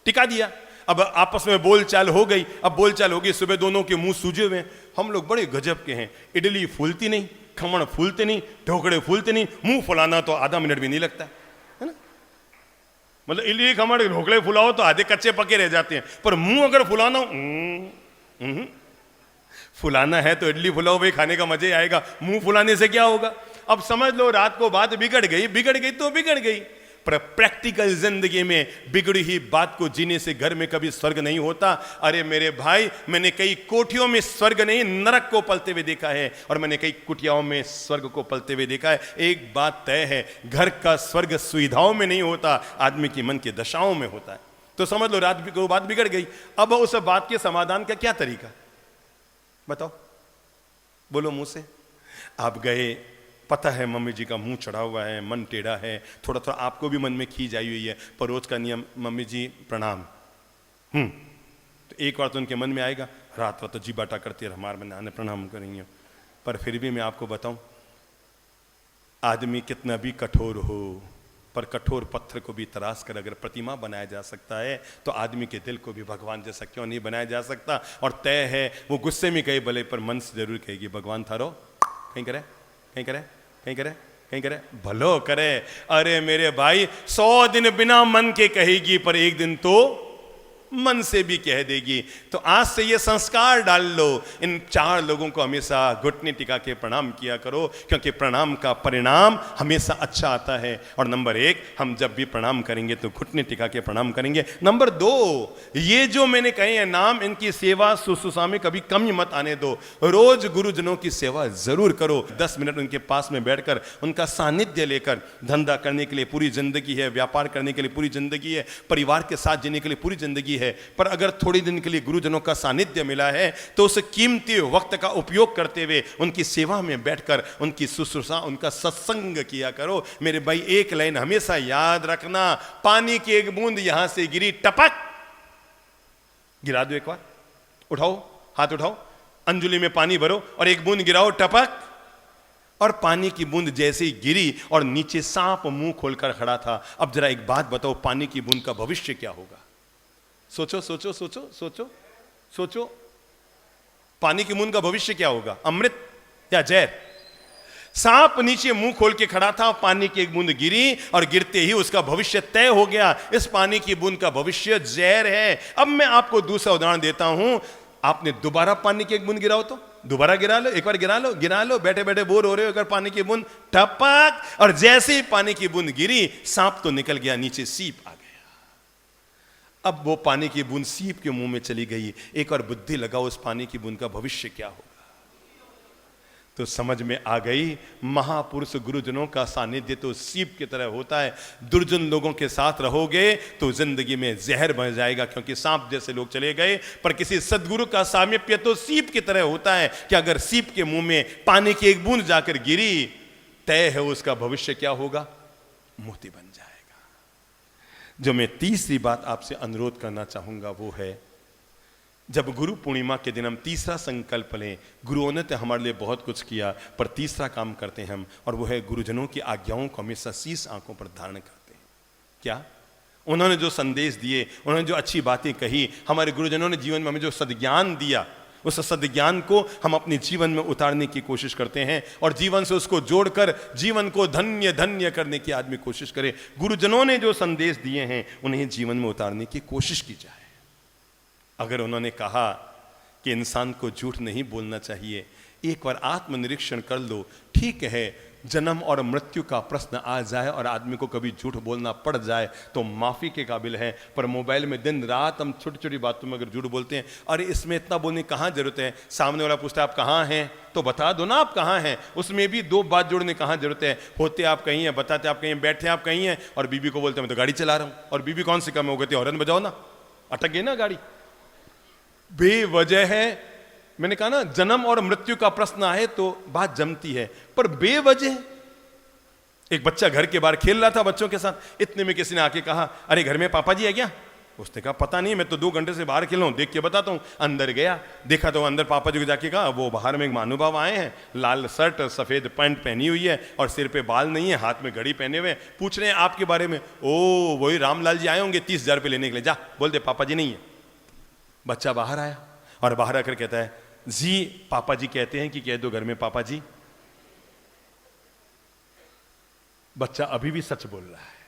टिका दिया। अब आपस में बोलचाल हो गई। अब बोलचाल हो गई, सुबह दोनों के मुंह सूजे हुए हैं। हम लोग बड़े गजब के हैं, इडली फूलती नहीं, खमण फूलते नहीं, ढोकड़े फूलते नहीं, मुंह फुलाना तो आधा मिनट भी नहीं लगता है ना। मतलब इडली खमण ढोकड़े फुलाओ तो आधे कच्चे पके रह जाते हैं, पर मुंह अगर फुलाना हो, फुलाना है तो इडली फुलाओ भाई, खाने का मजा ही आएगा। मुंह फुलाने से क्या होगा? अब समझ लो रात को बात बिगड़ गई तो बिगड़ गई। पर प्रैक्टिकल जिंदगी में बिगड़ी हुई बात को जीने से घर में कभी स्वर्ग नहीं होता। अरे मेरे भाई, मैंने कई कोठियों में स्वर्ग नहीं नरक को पलते हुए देखा है, और मैंने कई कुटियाओं में स्वर्ग को पलते हुए देखा है। एक बात तय है, घर का स्वर्ग सुविधाओं में नहीं होता, आदमी की मन की दशाओं में होता है। तो समझ लो रात को बात बिगड़ गई। अब उस बात के समाधान का क्या तरीका? बताओ, बोलो मुंह से। आप गए, पता है मम्मी जी का मुंह चढ़ा हुआ है, मन टेढ़ा है, थोड़ा थोड़ा आपको भी मन में खींच आई हुई है, पर रोज का नियम मम्मी जी प्रणाम। तो एक बार तो उनके मन में आएगा, रात भर तो जी बाटा करती है, हमारे मन आने प्रणाम करेंगे। पर फिर भी मैं आपको बताऊं, आदमी कितना भी कठोर हो, पर कठोर पत्थर को भी तराश कर अगर प्रतिमा बनाया जा सकता है, तो आदमी के दिल को भी भगवान जैसा क्यों नहीं बनाया जा सकता। और तय है, वो गुस्से में कहे भले, पर मन से जरूर कहेगी भगवान थारो कहीं करे, कहीं करे, कहीं करे, कहीं करे, भलो करे। अरे मेरे भाई, 100 दिन बिना मन के कहेगी, पर एक दिन तो मन से भी कह देगी। तो आज से ये संस्कार डाल लो, इन 4 लोगों को हमेशा घुटने टिका के प्रणाम किया करो, क्योंकि प्रणाम का परिणाम हमेशा अच्छा आता है। और नंबर 1, हम जब भी प्रणाम करेंगे तो घुटने टिका के प्रणाम करेंगे। नंबर 2, ये जो मैंने कहे हैं नाम, इनकी सेवा शुश्रूषा में कभी कमी मत आने दो। रोज गुरुजनों की सेवा जरूर करो। 10 मिनट उनके पास में बैठकर उनका सानिध्य लेकर, धंधा करने के लिए पूरी जिंदगी है, व्यापार करने के लिए पूरी जिंदगी है, परिवार के साथ जीने के लिए पूरी जिंदगी है, पर अगर थोड़ी दिन के लिए गुरुजनों का सानिध्य मिला है तो उस कीमती वक्त का उपयोग करते हुए उनकी सेवा में बैठकर उनकी शुश्रूषा, उनका सत्संग किया करो। मेरे भाई, एक लाइन हमेशा याद रखना, पानी की एक बूंद यहां से गिरी, टपक, गिरा दो एक बार, उठाओ, हाथ उठाओ, अंजुली में पानी भरो और एक बूंद गिराओ, टपक। और पानी की बूंद जैसे ही गिरी और नीचे सांप मुंह खोलकर खड़ा था। अब जरा एक बात बताओ, पानी की बूंद का भविष्य क्या होगा? सोचो सोचो सोचो सोचो सोचो, पानी की बूंद का भविष्य क्या होगा? अमृत या जहर? सांप नीचे मुंह खोल के खड़ा था, पानी की एक बूंद गिरी और गिरते ही उसका भविष्य तय हो गया। इस पानी की बूंद का भविष्य जहर है। अब मैं आपको दूसरा उदाहरण देता हूं। आपने दोबारा पानी की एक बूंद गिराओ तो दोबारा गिरा लो, एक बार गिरा लो, बैठे बैठे बोर हो रहे हो, अगर पानी की बूंद टपक, और जैसे ही पानी की बूंद गिरी, सांप तो निकल गया, नीचे सीप आ गया। अब वो पानी की बूंद सीप के मुंह में चली गई। एक और बुद्धि लगाओ, उस पानी की बूंद का भविष्य क्या होगा? तो समझ में आ गई, महापुरुष गुरुजनों का सानिध्य तो सीप की तरह होता है। दुर्जन लोगों के साथ रहोगे तो जिंदगी में जहर बन जाएगा, क्योंकि सांप जैसे लोग चले गए। पर किसी सदगुरु का सामीप्य तो सीप की तरह होता है कि अगर सीप के मुंह में पानी की एक बूंद जाकर गिरी, तय है उसका भविष्य क्या होगा? मोती बन जाएगा। जो मैं तीसरी बात आपसे अनुरोध करना चाहूंगा वो है, जब गुरु पूर्णिमा के दिन हम तीसरा संकल्प लें। गुरुओं ने तो हमारे लिए बहुत कुछ किया, पर तीसरा काम करते हैं हम, और वो है गुरुजनों की आज्ञाओं को हमेशा शीश आंखों पर धारण करते हैं। क्या? उन्होंने जो संदेश दिए, उन्होंने जो अच्छी बातें कही, हमारे गुरुजनों ने जीवन में हमें जो सद्ज्ञान दिया, उस सद्ज्ञान को हम अपने जीवन में उतारने की कोशिश करते हैं, और जीवन से उसको जोड़कर जीवन को धन्य धन्य करने की आदमी कोशिश करे। गुरुजनों ने जो संदेश दिए हैं उन्हें जीवन में उतारने की कोशिश की जाए। अगर उन्होंने कहा कि इंसान को झूठ नहीं बोलना चाहिए, एक बार आत्मनिरीक्षण कर लो। ठीक है, जन्म और मृत्यु का प्रश्न आ जाए और आदमी को कभी झूठ बोलना पड़ जाए तो माफी के काबिल है, पर मोबाइल में दिन रात हम छोटी छोटी बातों में अगर झूठ बोलते हैं, अरे इसमें इतना बोलने की कहाँ जरूरत है। सामने वाला पूछता है आप कहाँ हैं, तो बता दो ना आप कहाँ हैं, उसमें भी दो बात जोड़ने कहाँ जरूरत है। होते आप कहीं हैं, बताते आप कहीं हैं, बैठे आप कहीं हैं, और बीबी को बोलते हैं मैं तो गाड़ी चला रहा हूँ, और बीबी कौन सी कम हो गई, हॉर्न बजाओ ना, अटक गई ना गाड़ी। बेवजह है, मैंने कहा ना जन्म और मृत्यु का प्रश्न आए तो बात जमती है, पर बेवजह। एक बच्चा घर के बाहर खेल रहा था बच्चों के साथ, इतने में किसी ने आके कहा अरे घर में पापा जी है क्या। उसने कहा पता नहीं, मैं तो 2 घंटे से बाहर खेल रहा हूं, देख के बताता हूं। अंदर गया, देखा तो अंदर पापा जी को जाके कहा, वो बाहर में एक महानुभाव आए हैं, लाल शर्ट सफेद पैंट पहनी हुई है और सिर पे बाल नहीं है, हाथ में घड़ी पहने हुए, पूछ रहे हैं आपके बारे में। ओ वही रामलाल जी आए होंगे 30,000 रुपये लेने के लिए, जा बोल दे पापा जी नहीं है। बच्चा बाहर आया और बाहर आकर कहता है जी पापा जी कहते हैं कि कह दो घर में पापा जी। बच्चा अभी भी सच बोल रहा है।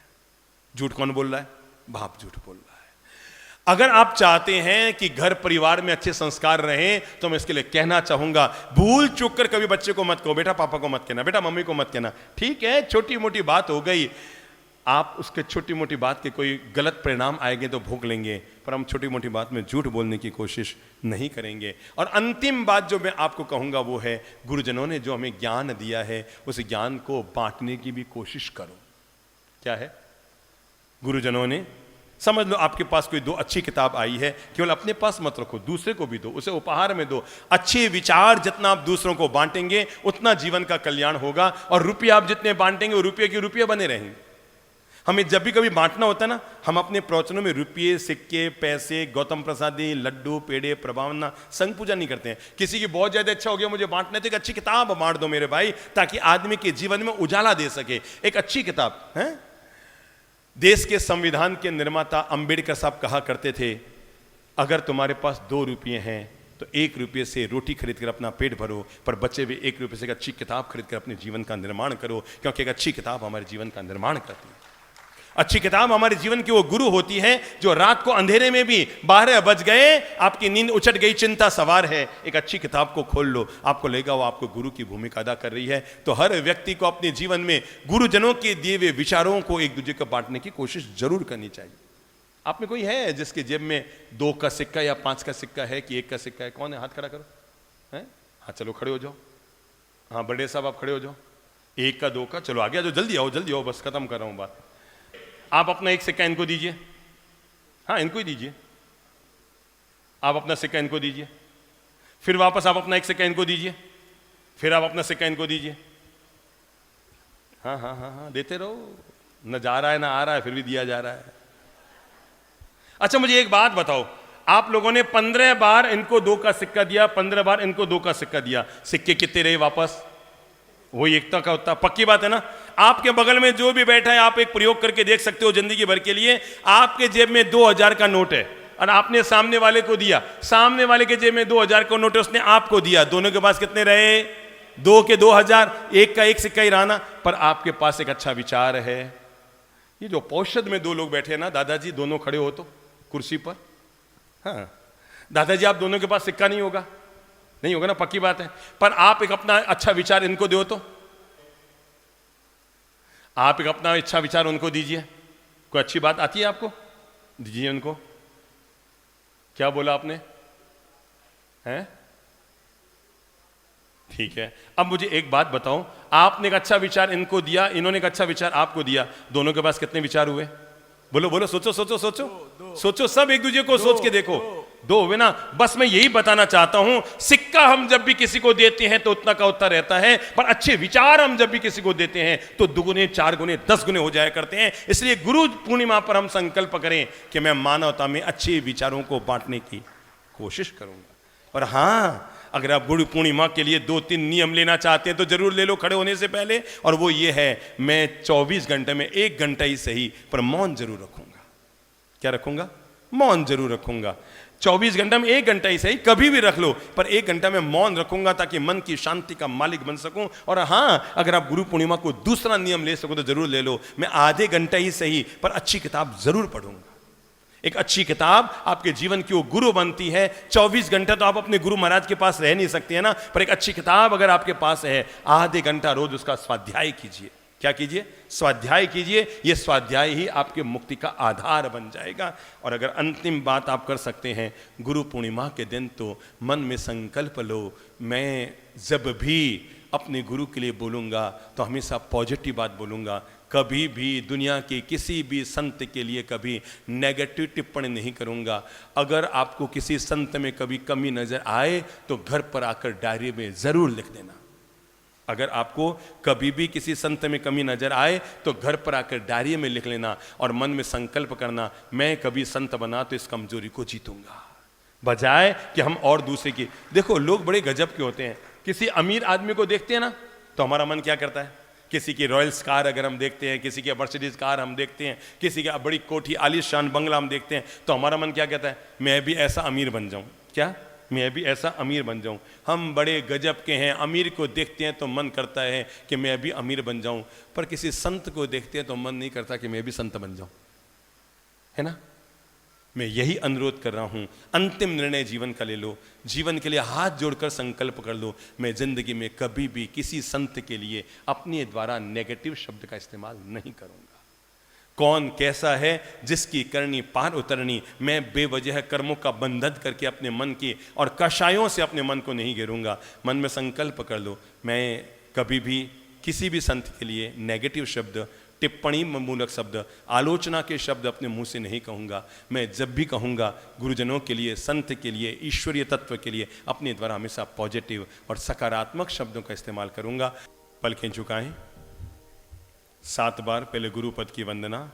झूठ कौन बोल रहा है, बाप झूठ बोल रहा है। अगर आप चाहते हैं कि घर परिवार में अच्छे संस्कार रहें तो मैं इसके लिए कहना चाहूंगा, भूल चूक कर कभी बच्चे को मत कहो बेटा पापा को मत कहना, बेटा मम्मी को मत कहना। ठीक है, छोटी मोटी बात हो गई, आप उसके छोटी मोटी बात के कोई गलत परिणाम आएंगे तो भोग लेंगे, पर हम छोटी मोटी बात में झूठ बोलने की कोशिश नहीं करेंगे। और अंतिम बात जो मैं आपको कहूंगा वो है, गुरुजनों ने जो हमें ज्ञान दिया है उस ज्ञान को बांटने की भी कोशिश करो। क्या है, गुरुजनों ने, समझ लो आपके पास कोई 2 अच्छी किताब आई है, केवल अपने पास मत रखो, दूसरे को भी दो, उसे उपहार में दो। अच्छे विचार जितना आप दूसरों को बांटेंगे उतना जीवन का कल्याण होगा, और रुपये आप जितने बांटेंगे वो रुपये के रुपये बने रहेंगे। हमें जब भी कभी बांटना होता है ना, हम अपने प्रवचनों में रुपये सिक्के पैसे गौतम प्रसादी लड्डू पेड़े प्रभावना संग पूजा नहीं करते हैं। किसी की बहुत ज्यादा इच्छा हो गया मुझे बांटना, तो एक अच्छी किताब बांट दो मेरे भाई, ताकि आदमी के जीवन में उजाला दे सके। एक अच्छी किताब है। देश के संविधान के निर्माता अंबेडकर साहब कहा करते थे, अगर तुम्हारे पास 2 रुपये हैं तो 1 रुपये से रोटी खरीद कर अपना पेट भरो, पर बचे हुए 1 रुपये से एक अच्छी किताब खरीद कर अपने जीवन का निर्माण करो, क्योंकि एक अच्छी किताब हमारे जीवन का निर्माण करती है। अच्छी किताब हमारे जीवन की वो गुरु होती है जो रात को अंधेरे में भी 12 बज गए, आपकी नींद उचट गई, चिंता सवार है, एक अच्छी किताब को खोल लो, आपको लगेगा वो आपको गुरु की भूमिका अदा कर रही है। तो हर व्यक्ति को अपने जीवन में गुरुजनों के दिए हुए विचारों को एक दूसरे को बांटने की कोशिश जरूर करनी चाहिए। आप में कोई है जिसके जेब में 2 का सिक्का या 5 का सिक्का है कि 1 का सिक्का है? कौन है, हाथ खड़ा करो। है, हाँ चलो खड़े हो जाओ। हाँ बड़े साहब आप खड़े हो जाओ। 1 का 2 का, चलो आगे आ जाओ, जल्दी आओ, बस खत्म कर रहा हूं बात। आप अपना 1 सिक्का इनको दीजिए, हाँ इनको ही दीजिए। आप अपना सिक्का इनको दीजिए, फिर वापस आप अपना 1 सिक्का इनको दीजिए, फिर आप अपना सिक्का इनको दीजिए। हाँ हाँ हाँ हाँ देते रहो, न जा रहा है ना आ रहा है, फिर भी दिया जा रहा है। अच्छा मुझे एक बात बताओ, आप लोगों ने 15 बार इनको 2 का सिक्का दिया, 15 बार इनको 2 का सिक्का दिया, सिक्के कितने रहे वापस? वही एकता का होता, पक्की बात है ना। आपके बगल में जो भी बैठा है, आप एक प्रयोग करके देख सकते हो जिंदगी भर के लिए। आपके जेब में 2000 का नोट है और आपने सामने वाले को दिया, सामने वाले के जेब में 2000 का नोट है, उसने आपको दिया, दोनों के पास कितने रहे? 2 के 2000, 1 का 1 सिक्का ही रहा ना। पर आपके पास एक अच्छा विचार है। ये जो पौषद में 2 लोग बैठे हैं ना, दादाजी दोनों खड़े हो तो कुर्सी पर, हाँ दादाजी आप दोनों के पास सिक्का नहीं होगा, नहीं होगा ना, पक्की बात है। पर आप एक अपना अच्छा विचार इनको दो, तो आप एक अपना अच्छा विचार उनको दीजिए। कोई अच्छी बात आती है आपको, दीजिए उनको। क्या बोला आपने? हैं? ठीक है, अब मुझे एक बात बताओ, आपने एक अच्छा विचार इनको दिया, इन्होंने एक अच्छा विचार आपको दिया, दोनों के पास कितने विचार हुए? बोलो बोलो, सोचो सोचो सोचो सोचो, सब एक दूसरे को सोच के देखो। 2 हुए ना। बस मैं यही बताना चाहता हूं, सिक्का हम जब भी किसी को देते हैं तो उतना का उतना रहता है, पर अच्छे विचार हम जब भी किसी को देते हैं तो 2 गुने 4 गुने 10 गुने हो जाया करते हैं। इसलिए गुरु पूर्णिमा पर हम संकल्प करें कि मैं मानवता में अच्छे विचारों को बांटने की कोशिश करूंगा। और हां, अगर आप गुरु पूर्णिमा के लिए 2-3 नियम लेना चाहते हैं तो जरूर ले लो खड़े होने से पहले। और वो ये है, मैं 24 घंटे में 1 घंटा ही सही पर मौन जरूर रखूंगा। क्या रखूंगा? मौन जरूर रखूंगा। 24 घंटा में 1 घंटा ही सही, कभी भी रख लो, पर 1 घंटा में मौन रखूंगा ताकि मन की शांति का मालिक बन सकूं। और हां, अगर आप गुरु पूर्णिमा को दूसरा नियम ले सको तो जरूर ले लो, मैं आधे घंटा ही सही पर अच्छी किताब जरूर पढ़ूंगा। एक अच्छी किताब आपके जीवन की वो गुरु बनती है। 24 घंटा तो आप अपने गुरु महाराज के पास रह नहीं सकते हैं ना, पर एक अच्छी किताब अगर आपके पास है, आधे घंटा रोज उसका स्वाध्याय कीजिए। क्या कीजिए? स्वाध्याय कीजिए। ये स्वाध्याय ही आपके मुक्ति का आधार बन जाएगा। और अगर अंतिम बात आप कर सकते हैं, गुरु पूर्णिमा के दिन तो मन में संकल्प लो, मैं जब भी अपने गुरु के लिए बोलूँगा तो हमेशा पॉजिटिव बात बोलूँगा, कभी भी दुनिया के किसी भी संत के लिए कभी नेगेटिव टिप्पणी नहीं करूँगा। अगर आपको किसी संत में कभी कमी नज़र आए तो घर पर आकर डायरी में ज़रूर लिख देना। अगर आपको कभी भी किसी संत में कमी नजर आए तो घर पर आकर डायरी में लिख लेना और मन में संकल्प करना, मैं कभी संत बना तो इस कमजोरी को जीतूंगा, बजाय कि हम और दूसरे की। देखो लोग बड़े गजब के होते हैं, किसी अमीर आदमी को देखते हैं ना तो हमारा मन क्या करता है, किसी की रॉयल्स कार अगर हम देखते हैं, किसी की मर्सिडीज कार हम देखते हैं, किसी की बड़ी कोठी आलीशान बंगला हम देखते हैं, तो हमारा मन क्या कहता है, मैं भी ऐसा अमीर बन जाऊं। क्या? मैं भी ऐसा अमीर बन जाऊं। हम बड़े गजब के हैं, अमीर को देखते हैं तो मन करता है कि मैं भी अमीर बन जाऊं, पर किसी संत को देखते हैं तो मन नहीं करता कि मैं भी संत बन जाऊं, है ना। मैं यही अनुरोध कर रहा हूं, अंतिम निर्णय जीवन का ले लो, जीवन के लिए हाथ जोड़कर संकल्प कर लो, मैं जिंदगी में कभी भी किसी संत के लिए अपने द्वारा नेगेटिव शब्द का इस्तेमाल नहीं करूंगा। कौन कैसा है जिसकी करनी पार उतरनी, मैं बेवजह कर्मों का बंधन करके अपने मन की और कषायों से अपने मन को नहीं घेरूंगा। मन में संकल्प कर लो, मैं कभी भी किसी भी संत के लिए नेगेटिव शब्द, टिप्पणी मूलक शब्द, आलोचना के शब्द अपने मुंह से नहीं कहूँगा। मैं जब भी कहूँगा गुरुजनों के लिए, संत के लिए, ईश्वरीय तत्व के लिए अपने द्वारा हमेशा पॉजिटिव और सकारात्मक शब्दों का इस्तेमाल करूँगा। पलकें झुकाएं 7 बार, पहले गुरु पद की वंदना।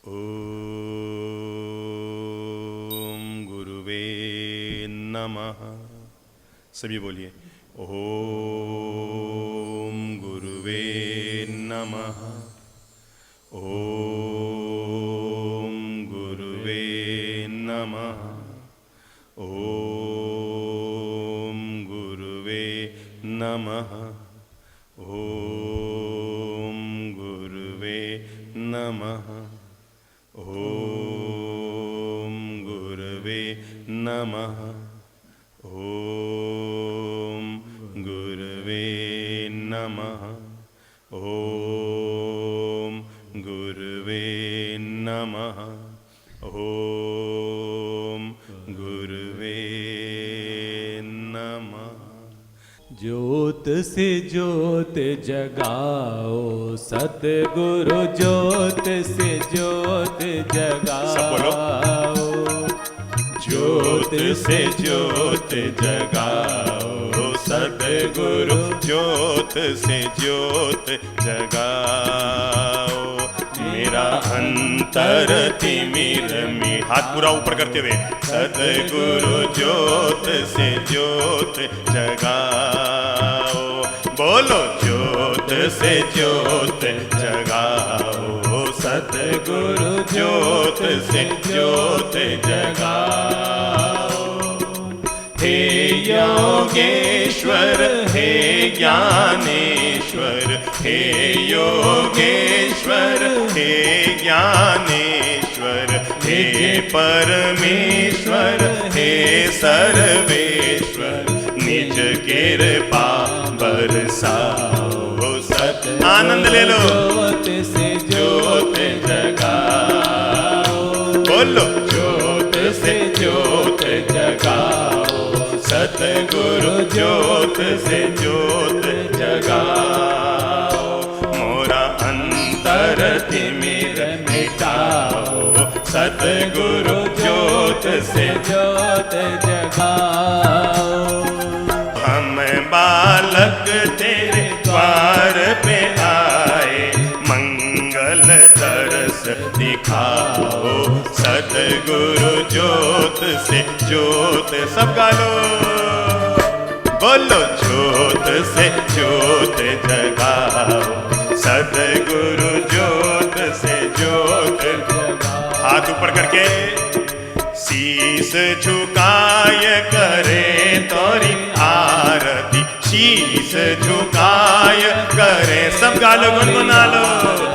ओम गुरुवे नमः। सभी बोलिए ओम गुरुवे नमः। ओम गुरुवे नमः। ओम गुरुवे नमः। ओम गुरुवे नमः। ओम गुरुवे नमः। ओम गुरुवे नमः। ओम गुरुवे नमः। ओम गुरुवे नमः। ज्योत से ज्योत जगाओ सतगुरु, ज्योत से ज्योत जगाओ। ज्योत से ज्योत जगाओ सतगुरु, ज्योत से ज्योत जगाओ। मेरा अंतर तिमिर में, हाथ पूरा ऊपर करते हुए, सतगुरु ज्योत से ज्योत जगाओ। बोलो ज्योत से ज्योत जगाओ सतगुरु, ज्योत से ज्योत जगाओ। हे योगेश्वर, हे ज्ञानेश्वर, हे योगेश्वर, हे ज्ञानेश्वर, हे परमेश्वर, हे सर्वेश्वर, निज कृपा बरसाओ सत। आनंद ले लो। ज्योत से ज्योत जगाओ। बोलो ज्योत से ज्योत जगाओ सतगुरु, ज्योत से ज्योत जगाओ। मोरा अंतर तिमिर मिटाओ सतगुरु, ज्योत से ज्योत जगाओ। हम बालक तेरे द्वार पे आए, मंगल तरस दिखाओ सतगुरु, ज्योत से ज्योत। सब गालो, बोलो ज्योत से ज्योत जगाओ सतगुरु, ज्योत से ज्योत जगाओ। हाथ ऊपर करके शीस झुकाय करे तोरी आरती, शीस झुकाय करे। सब गालो, गुनगुना लो।